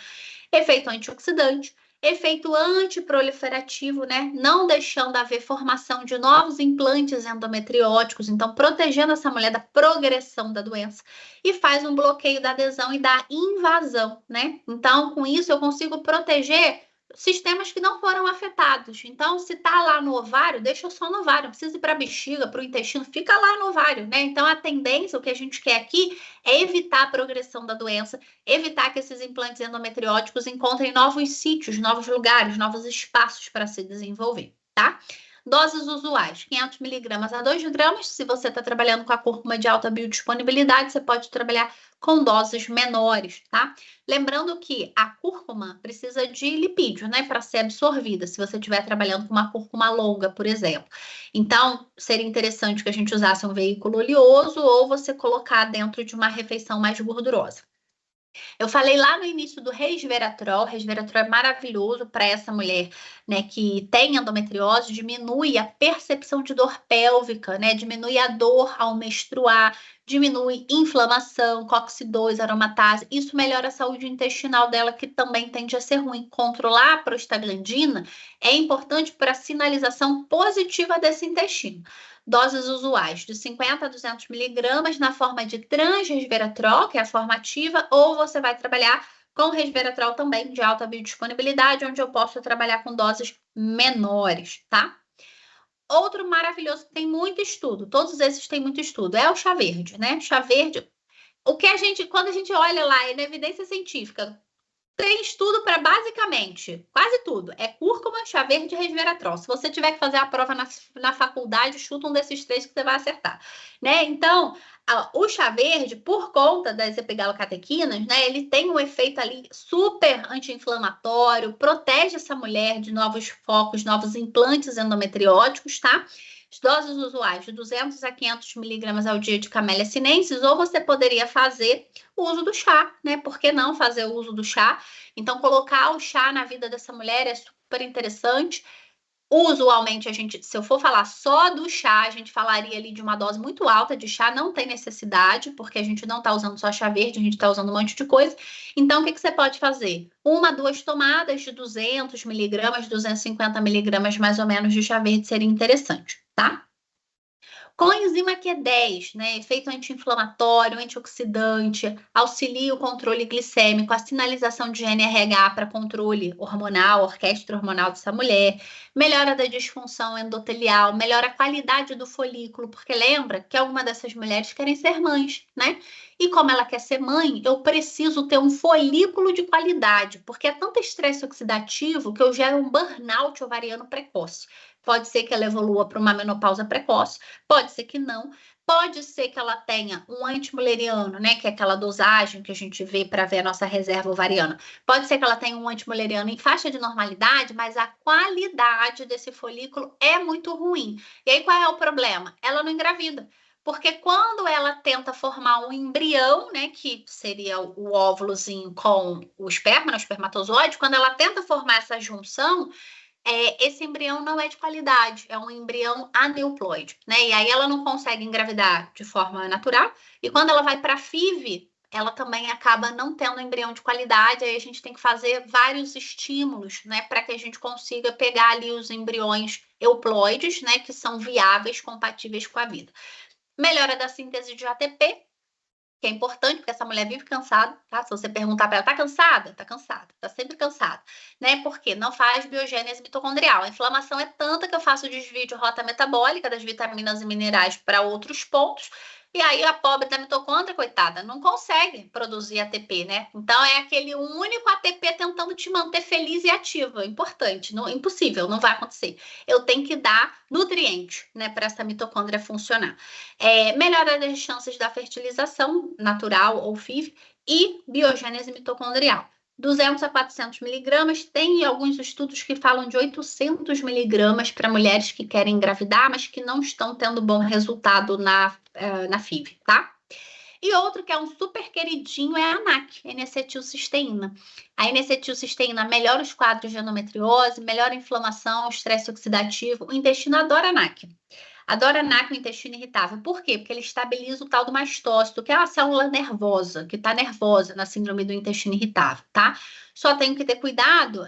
Efeito antioxidante, efeito antiproliferativo, né? Não deixando haver formação de novos implantes endometrióticos, então protegendo essa mulher da progressão da doença e faz um bloqueio da adesão e da invasão, né? Então, com isso eu consigo proteger sistemas que não foram afetados. Então, se tá lá no ovário, deixa só no ovário, não precisa ir para a bexiga, para o intestino, fica lá no ovário, né? Então, a tendência, o que a gente quer aqui é evitar a progressão da doença, evitar que esses implantes endometrióticos encontrem novos sítios, novos lugares, novos espaços para se desenvolver, tá? Doses usuais, 500 miligramas a 2 gramas. Se você está trabalhando com a cúrcuma de alta biodisponibilidade, você pode trabalhar com doses menores, tá? Lembrando que a cúrcuma precisa de lipídio, né, para ser absorvida, se você estiver trabalhando com uma cúrcuma longa, por exemplo. Então, seria interessante que a gente usasse um veículo oleoso ou você colocar dentro de uma refeição mais gordurosa. Eu falei lá no início do resveratrol. Resveratrol é maravilhoso para essa mulher, né, que tem endometriose, diminui a percepção de dor pélvica, né, diminui a dor ao menstruar, diminui inflamação, COX-2, aromatase. Isso melhora a saúde intestinal dela, que também tende a ser ruim. Controlar a prostaglandina é importante para a sinalização positiva desse intestino. Doses usuais de 50 a 200 miligramas na forma de transresveratrol, que é a forma ativa, ou você vai trabalhar com resveratrol também de alta biodisponibilidade, onde eu posso trabalhar com doses menores, tá? Outro maravilhoso que tem muito estudo, todos esses têm muito estudo, é o chá verde, né? Chá verde, o que quando a gente olha lá na evidência científica, tem estudo para basicamente quase tudo. É cúrcuma, chá verde e resveratrol. Se você tiver que fazer a prova na faculdade, chuta um desses três que você vai acertar, né? Então, o chá verde, por conta das epigalocatequinas, né? Ele tem um efeito ali super anti-inflamatório, protege essa mulher de novos focos, novos implantes endometrióticos, tá? As doses usuais de 200 a 500 miligramas ao dia de Camellia sinensis, ou você poderia fazer o uso do chá, né? Por que não fazer o uso do chá? Então, colocar o chá na vida dessa mulher é super interessante. Usualmente, se eu for falar só do chá, a gente falaria ali de uma dose muito alta de chá, não tem necessidade, porque a gente não está usando só chá verde, a gente está usando um monte de coisa. Então, o que você pode fazer? 1, 2 tomadas de 200 miligramas, 250 miligramas mais ou menos de chá verde seria interessante, tá? Coenzima Q10, né? Efeito anti-inflamatório, antioxidante, auxilia o controle glicêmico, a sinalização de GNRH para controle hormonal, orquestra hormonal dessa mulher, melhora da disfunção endotelial, melhora a qualidade do folículo, porque lembra que algumas dessas mulheres querem ser mães, né? E como ela quer ser mãe, eu preciso ter um folículo de qualidade, porque é tanto estresse oxidativo que eu gero um burnout ovariano precoce. Pode ser que ela evolua para uma menopausa precoce, pode ser que não, pode ser que ela tenha um antimuleriano, né, que é aquela dosagem que a gente vê para ver a nossa reserva ovariana. Pode ser que ela tenha um antimuleriano em faixa de normalidade, mas a qualidade desse folículo é muito ruim. E aí qual é o problema? Ela não engravida. Porque quando ela tenta formar um embrião, né, que seria o óvulozinho com o esperma, né, o espermatozoide, quando ela tenta formar essa junção, esse embrião não é de qualidade, é um embrião aneuploide, né? E aí ela não consegue engravidar de forma natural. E quando ela vai para a FIV, ela também acaba não tendo embrião de qualidade, aí a gente tem que fazer vários estímulos, né, para que a gente consiga pegar ali os embriões euploides, né, que são viáveis, compatíveis com a vida. Melhora da síntese de ATP, que é importante, porque essa mulher vive cansada, tá? Se você perguntar para ela, tá cansada? Tá cansada, tá sempre cansada, né? Porque não faz biogênese mitocondrial. A inflamação é tanta que eu faço desvio de rota metabólica das vitaminas e minerais para outros pontos, e aí a pobre da mitocôndria, coitada, não consegue produzir ATP, né? Então é aquele único ATP tentando te manter feliz e ativa. Importante, não, impossível, não vai acontecer. Eu tenho que dar nutrientes, né, para essa mitocôndria funcionar. Melhora das chances da fertilização natural ou FIV e biogênese mitocondrial. 200 a 400 miligramas, tem alguns estudos que falam de 800 miligramas para mulheres que querem engravidar, mas que não estão tendo bom resultado na FIV, tá? E outro que é um super queridinho é a ANAC, N-acetilcisteína. A N-acetilcisteína melhora os quadros de endometriose, melhora a inflamação, estresse oxidativo. O intestino adora ANAC. Adora ANAC no intestino irritável. Por quê? Porque ele estabiliza o tal do mastócito, que é uma célula nervosa, que está nervosa na síndrome do intestino irritável, tá? Só tenho que ter cuidado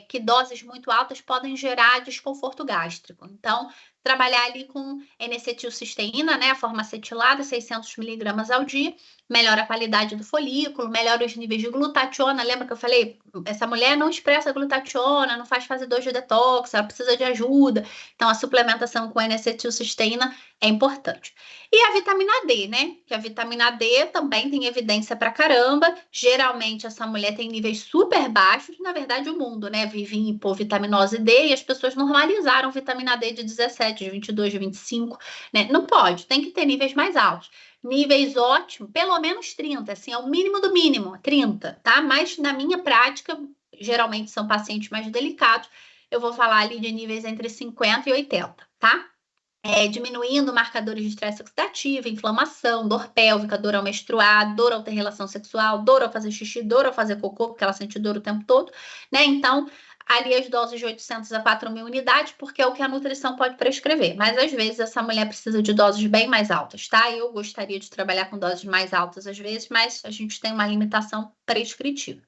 que doses muito altas podem gerar desconforto gástrico. Então, trabalhar ali com N-acetilcisteína, né, a forma acetilada, 600 miligramas ao dia, melhora a qualidade do folículo, melhora os níveis de glutationa. Lembra que eu falei? Essa mulher não expressa glutationa, não faz fase 2 de detox, ela precisa de ajuda. Então, a suplementação com N-acetilcisteína é importante. E a vitamina D, né? Que a vitamina D também tem evidência pra caramba. Geralmente, essa mulher tem níveis super baixos. Na verdade, o mundo, né, vive em hipovitaminose D e as pessoas normalizaram vitamina D de 17, de 22, de 25, né? Não pode, tem que ter níveis mais altos. Níveis ótimos, pelo menos 30, assim, é o mínimo do mínimo, 30, tá? Mas na minha prática, geralmente são pacientes mais delicados, eu vou falar ali de níveis entre 50 e 80, tá? Diminuindo marcadores de estresse oxidativo, inflamação, dor pélvica, dor ao menstruar, dor ao ter relação sexual, dor ao fazer xixi, dor ao fazer cocô, porque ela sente dor o tempo todo, né? Então, ali as doses de 800 a 4.000 unidades, porque é o que a nutrição pode prescrever. Mas, às vezes, essa mulher precisa de doses bem mais altas, tá? Eu gostaria de trabalhar com doses mais altas, às vezes, mas a gente tem uma limitação prescritiva.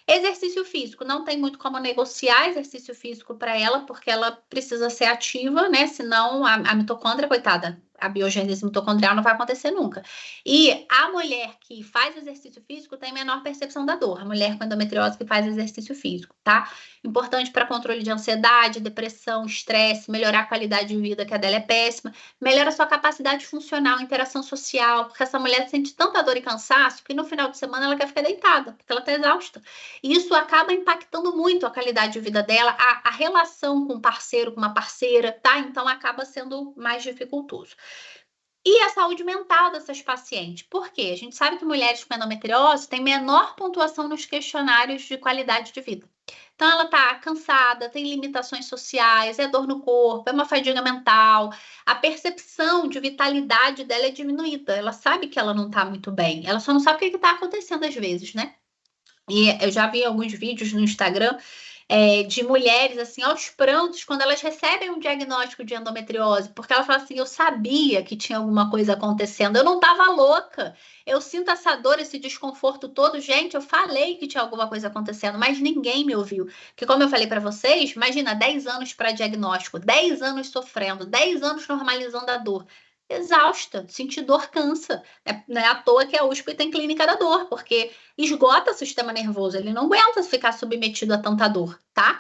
Exercício físico, não tem muito como negociar exercício físico para ela, porque ela precisa ser ativa, né? Senão a mitocôndria, coitada, a biogênese mitocondrial não vai acontecer nunca. E a mulher que faz exercício físico tem menor percepção da dor. A mulher com endometriose que faz exercício físico, tá? Importante para controle de ansiedade, depressão, estresse, melhorar a qualidade de vida, que a dela é péssima, melhora a sua capacidade funcional, interação social, porque essa mulher sente tanta dor e cansaço que no final de semana ela quer ficar deitada, porque ela está exausta. E isso acaba impactando muito a qualidade de vida dela, a relação com um parceiro, com uma parceira, tá? Então acaba sendo mais dificultoso. E a saúde mental dessas pacientes. Por quê? A gente sabe que mulheres com endometriose têm menor pontuação nos questionários de qualidade de vida. Então, ela está cansada, tem limitações sociais, é dor no corpo, é uma fadiga mental, a percepção de vitalidade dela é diminuída. Ela sabe que ela não está muito bem, ela só não sabe o que está acontecendo às vezes, né? E eu já vi alguns vídeos no Instagram de mulheres, assim, aos prantos, quando elas recebem um diagnóstico de endometriose, porque ela fala assim, eu sabia que tinha alguma coisa acontecendo, eu não estava louca, eu sinto essa dor, esse desconforto todo, gente, eu falei que tinha alguma coisa acontecendo, mas ninguém me ouviu, porque como eu falei para vocês, imagina, 10 anos para diagnóstico, 10 anos sofrendo, 10 anos normalizando a dor, exausta, sentir dor cansa, não é à toa que a USP tem clínica da dor, porque esgota o sistema nervoso, ele não aguenta ficar submetido a tanta dor, tá?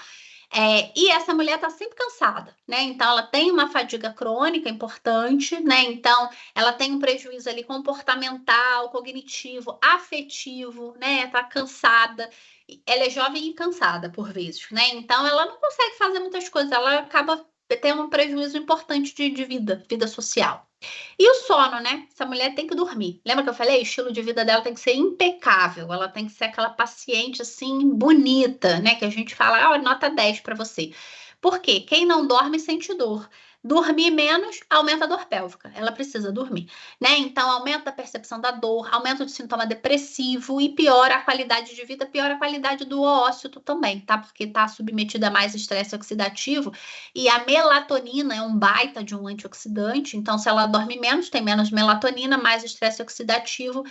E essa mulher tá sempre cansada, né? Então, ela tem uma fadiga crônica importante, né? Então, ela tem um prejuízo ali comportamental, cognitivo, afetivo, né? Tá cansada. Ela é jovem e cansada, por vezes, né? Então, ela não consegue fazer muitas coisas, ela acaba tendo um prejuízo importante de vida social. E o sono, né? Essa mulher tem que dormir. Lembra que eu falei? O estilo de vida dela tem que ser impecável. Ela tem que ser aquela paciente, assim, bonita, né? Que a gente fala, nota 10 para você. Por quê? Quem não dorme sente dor. Dormir menos aumenta a dor pélvica. Ela precisa dormir, né? Então, aumenta a percepção da dor, aumenta o sintoma depressivo e piora a qualidade de vida, piora a qualidade do óssito também, tá? Porque tá submetida a mais estresse oxidativo e a melatonina é um baita de um antioxidante. Então, se ela dorme menos, tem menos melatonina, mais estresse oxidativo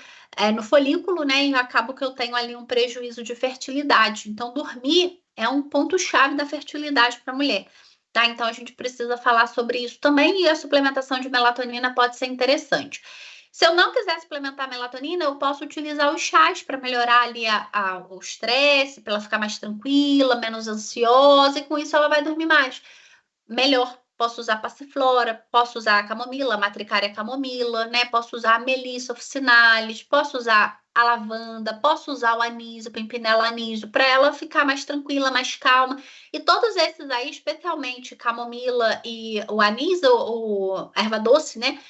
no folículo, né? E acaba que eu tenho ali um prejuízo de fertilidade. Então, dormir é um ponto-chave da fertilidade para a mulher. Tá? Então, a gente precisa falar sobre isso também e a suplementação de melatonina pode ser interessante. Se eu não quiser suplementar melatonina, eu posso utilizar os chás para melhorar ali o estresse, para ela ficar mais tranquila, menos ansiosa, e com isso ela vai dormir mais. Melhor. Posso usar passiflora, posso usar a camomila, matricária camomila, né? Posso usar a melissa officinalis, posso usar a lavanda, posso usar o anis, o pimpinela anis, para ela ficar mais tranquila, mais calma. E todos esses aí, especialmente camomila e o anis, o erva doce, né?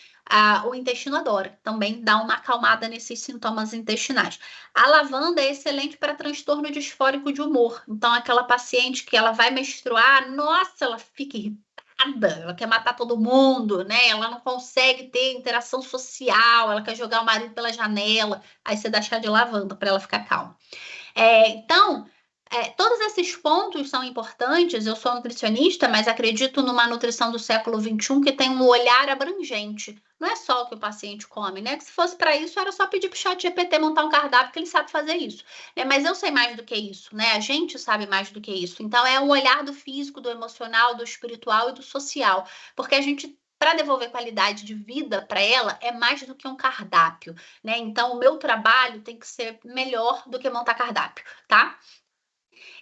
O intestino adora. Também dá uma acalmada nesses sintomas intestinais. A lavanda é excelente para transtorno disfórico de humor. Então, aquela paciente que ela vai menstruar, nossa, ela fica irritada, ela quer matar todo mundo, né? Ela não consegue ter interação social, ela quer jogar o marido pela janela. Aí você dá chá de lavanda para ela ficar calma. Então, todos esses pontos são importantes. Eu sou nutricionista, mas acredito numa nutrição do século XXI que tem um olhar abrangente. Não é só o que o paciente come, né? Que se fosse para isso, era só pedir para o ChatGPT montar um cardápio, que ele sabe fazer isso. Mas eu sei mais do que isso, né? A gente sabe mais do que isso. Então, é um olhar do físico, do emocional, do espiritual e do social. Porque a gente, para devolver qualidade de vida para ela, é mais do que um cardápio, né? Então, o meu trabalho tem que ser melhor do que montar cardápio, tá?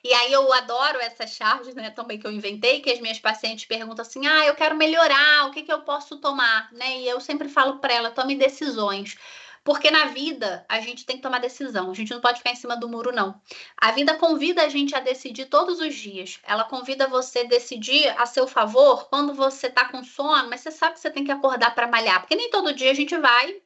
E aí eu adoro essa charge, né, também que eu inventei, que as minhas pacientes perguntam assim: "Ah, eu quero melhorar, o que que eu posso tomar?", né? E eu sempre falo para ela: "Tome decisões". Porque na vida a gente tem que tomar decisão, a gente não pode ficar em cima do muro, não. A vida convida a gente a decidir todos os dias. Ela convida você a decidir a seu favor quando você tá com sono, mas você sabe que você tem que acordar para malhar, porque nem todo dia a gente vai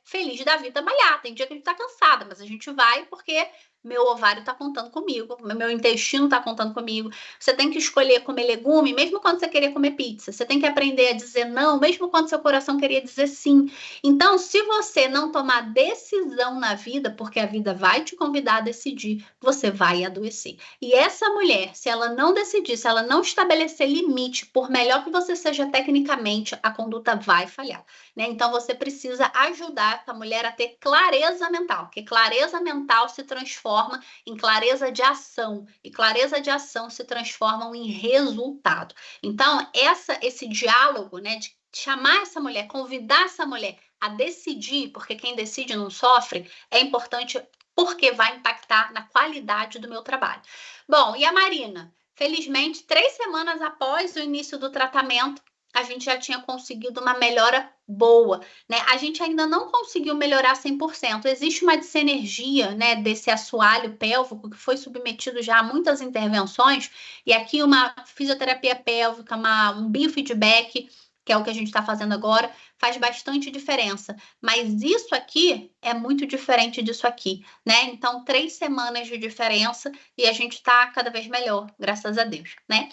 feliz da vida malhar. Tem dia que a gente tá cansada, mas a gente vai porque meu ovário está contando comigo, meu intestino está contando comigo. Você tem que escolher comer legume, mesmo quando você queria comer pizza. Você tem que aprender a dizer não, mesmo quando seu coração queria dizer sim. Então, se você não tomar decisão na vida, porque a vida vai te convidar a decidir, você vai adoecer. E essa mulher, se ela não decidir, se ela não estabelecer limite, por melhor que você seja tecnicamente, a conduta vai falhar, né? Então, você precisa ajudar essa mulher a ter clareza mental, porque clareza mental se transforma em clareza de ação, e clareza de ação se transformam em resultado. Então, esse diálogo, né, de chamar essa mulher, convidar essa mulher a decidir, porque quem decide não sofre, é importante porque vai impactar na qualidade do meu trabalho. Bom, e a Marina? Felizmente, 3 semanas após o início do tratamento, a gente já tinha conseguido uma melhora boa, né? A gente ainda não conseguiu melhorar 100%. Existe uma disenergia, né, desse assoalho pélvico que foi submetido já a muitas intervenções, e aqui uma fisioterapia pélvica, um biofeedback, que é o que a gente está fazendo agora, faz bastante diferença. Mas isso aqui é muito diferente disso aqui, né? Então, 3 semanas de diferença e a gente está cada vez melhor, graças a Deus, né?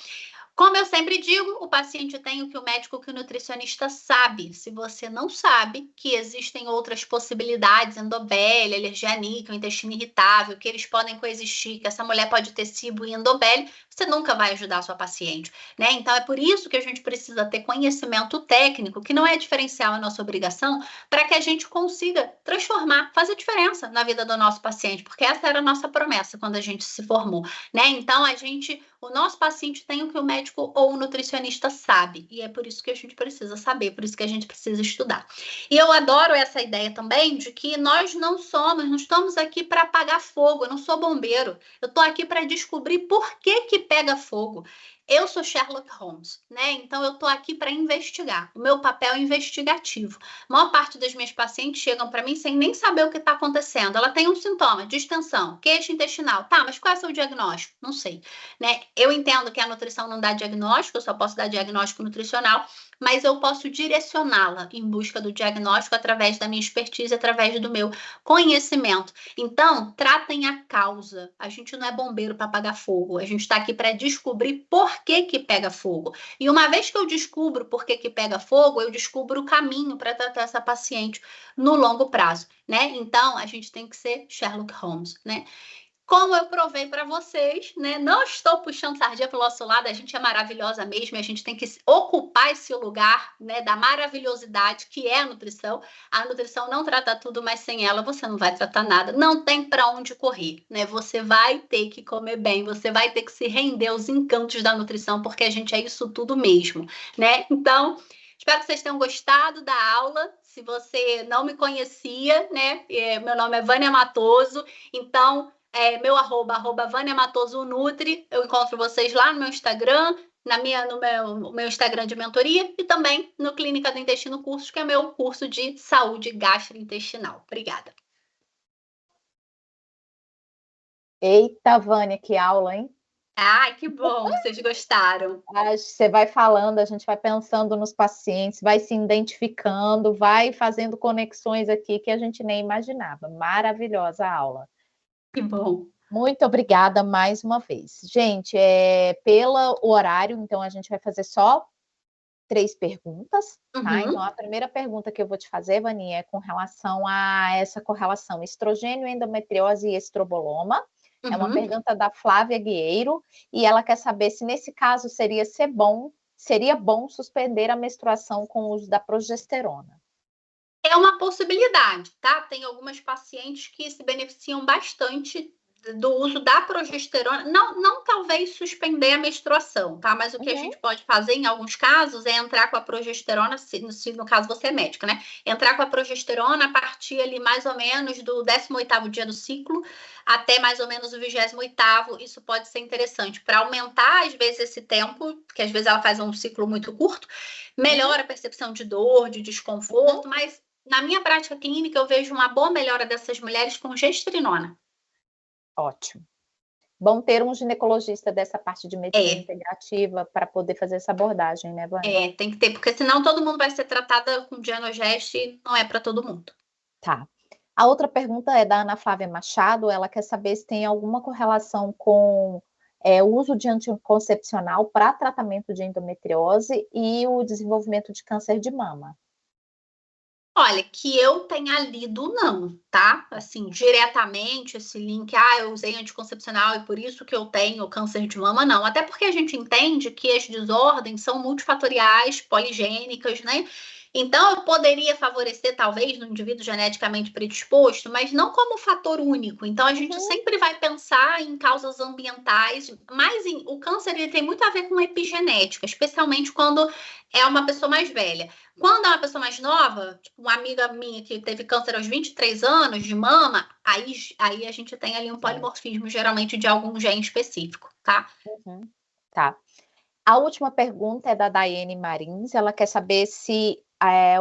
Como eu sempre digo, o paciente tem o que o médico, que o nutricionista sabe. Se você não sabe que existem outras possibilidades, endobélia, alergia aníquica, intestino irritável, que eles podem coexistir, que essa mulher pode ter cibo e endobélio, você nunca vai ajudar a sua paciente, né? Então, é por isso que a gente precisa ter conhecimento técnico, que não é diferencial, é nossa obrigação, para que a gente consiga transformar, fazer diferença na vida do nosso paciente, porque essa era a nossa promessa quando a gente se formou, né? Então, o nosso paciente tem o que o médico ou o nutricionista sabe, e é por isso que a gente precisa saber, por isso que a gente precisa estudar. E eu adoro essa ideia também de que nós não estamos aqui para apagar fogo, eu não sou bombeiro, eu estou aqui para descobrir por que pega fogo. Eu sou Sherlock Holmes, né? Então eu estou aqui para investigar. O meu papel é investigativo. A maior parte das minhas pacientes chegam para mim sem nem saber o que está acontecendo. Ela tem um sintoma, distensão, queixa intestinal. Tá, mas qual é o seu diagnóstico? Não sei, né? Eu entendo que a nutrição não dá diagnóstico, eu só posso dar diagnóstico nutricional, mas eu posso direcioná-la em busca do diagnóstico através da minha expertise, através do meu conhecimento. Então, tratem a causa. A gente não é bombeiro para apagar fogo. A gente está aqui para descobrir por por que que pega fogo. E uma vez que eu descubro por que que pega fogo, eu descubro o caminho para tratar essa paciente no longo prazo, né? Então, a gente tem que ser Sherlock Holmes, né? Como eu provei para vocês, né? Não estou puxando sardinha para o nosso lado, a gente é maravilhosa mesmo, e a gente tem que ocupar esse lugar, né, da maravilhosidade que é a nutrição. A nutrição não trata tudo, mas sem ela você não vai tratar nada. Não tem para onde correr, né? Você vai ter que comer bem, você vai ter que se render aos encantos da nutrição, porque a gente é isso tudo mesmo, né? Então, espero que vocês tenham gostado da aula. Se você não me conhecia, né? Meu nome é Vânia Matoso, então meu arroba Vânia Matoso Nutri. Eu encontro vocês lá no meu Instagram, no meu Instagram de mentoria e também no Clínica do Intestino Cursos, que é meu curso de saúde gastrointestinal. Obrigada. Eita, Vânia, que aula, hein? Ai, que bom que vocês gostaram. Você vai falando, a gente vai pensando nos pacientes, vai se identificando, vai fazendo conexões aqui que a gente nem imaginava. Maravilhosa a aula. Que bom. Muito obrigada mais uma vez. Gente, pelo horário, então a gente vai fazer só 3 perguntas, tá? Então, a primeira pergunta que eu vou te fazer, Vani, é com relação a essa correlação estrogênio, endometriose e estroboloma. É uma pergunta da Flávia Guieiro, e ela quer saber se nesse caso seria bom suspender a menstruação com o uso da progesterona. É uma possibilidade, tá? Tem algumas pacientes que se beneficiam bastante do uso da progesterona, não talvez suspender a menstruação, tá? Mas o que a gente pode fazer em alguns casos é entrar com a progesterona, se no caso você é médica, né? Entrar com a progesterona a partir ali mais ou menos do 18º dia do ciclo até mais ou menos o 28º, isso pode ser interessante para aumentar às vezes esse tempo, porque às vezes ela faz um ciclo muito curto, melhora a percepção de dor, de desconforto, mas na minha prática clínica eu vejo uma boa melhora dessas mulheres com gestrinona. Ótimo. Bom ter um ginecologista dessa parte de medicina integrativa para poder fazer essa abordagem, né, Vânia? Tem que ter, porque senão todo mundo vai ser tratada com Dianogest e não é para todo mundo. Tá. A outra pergunta é da Ana Flávia Machado, ela quer saber se tem alguma correlação com o uso de anticoncepcional para tratamento de endometriose e o desenvolvimento de câncer de mama. Olha, que eu tenha lido, não, tá? Assim, diretamente esse link, eu usei anticoncepcional e por isso que eu tenho câncer de mama, não. Até porque a gente entende que as desordens são multifatoriais, poligênicas, né? Então, eu poderia favorecer, talvez, no indivíduo geneticamente predisposto, mas não como fator único. Então, a gente sempre vai pensar em causas ambientais, mas o câncer ele tem muito a ver com epigenética, especialmente quando é uma pessoa mais velha. Quando é uma pessoa mais nova, tipo uma amiga minha que teve câncer aos 23 anos de mama, aí a gente tem ali um polimorfismo, geralmente de algum gene específico, tá? Tá. A última pergunta é da Daiane Marins, ela quer saber se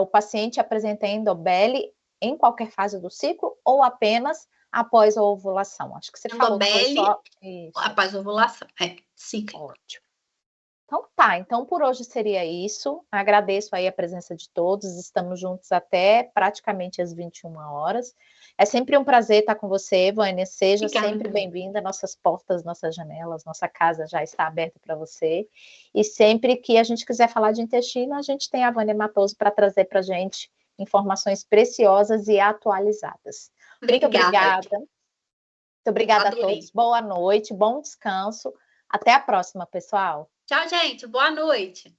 o paciente apresenta endobele em qualquer fase do ciclo ou apenas após a ovulação. Acho que você falou que foi só isso. Após a ovulação, ciclo. Ótimo. Então tá, então por hoje seria isso. Agradeço aí a presença de todos, estamos juntos até praticamente às 21 horas. É sempre um prazer estar com você, Vânia, seja sempre bem-vinda, nossas portas, nossas janelas, nossa casa já está aberta para você, e sempre que a gente quiser falar de intestino, a gente tem a Vânia Matoso para trazer para a gente informações preciosas e atualizadas. Muito obrigada. Muito obrigada a todos, boa noite, bom descanso, até a próxima, pessoal. Tchau, gente. Boa noite.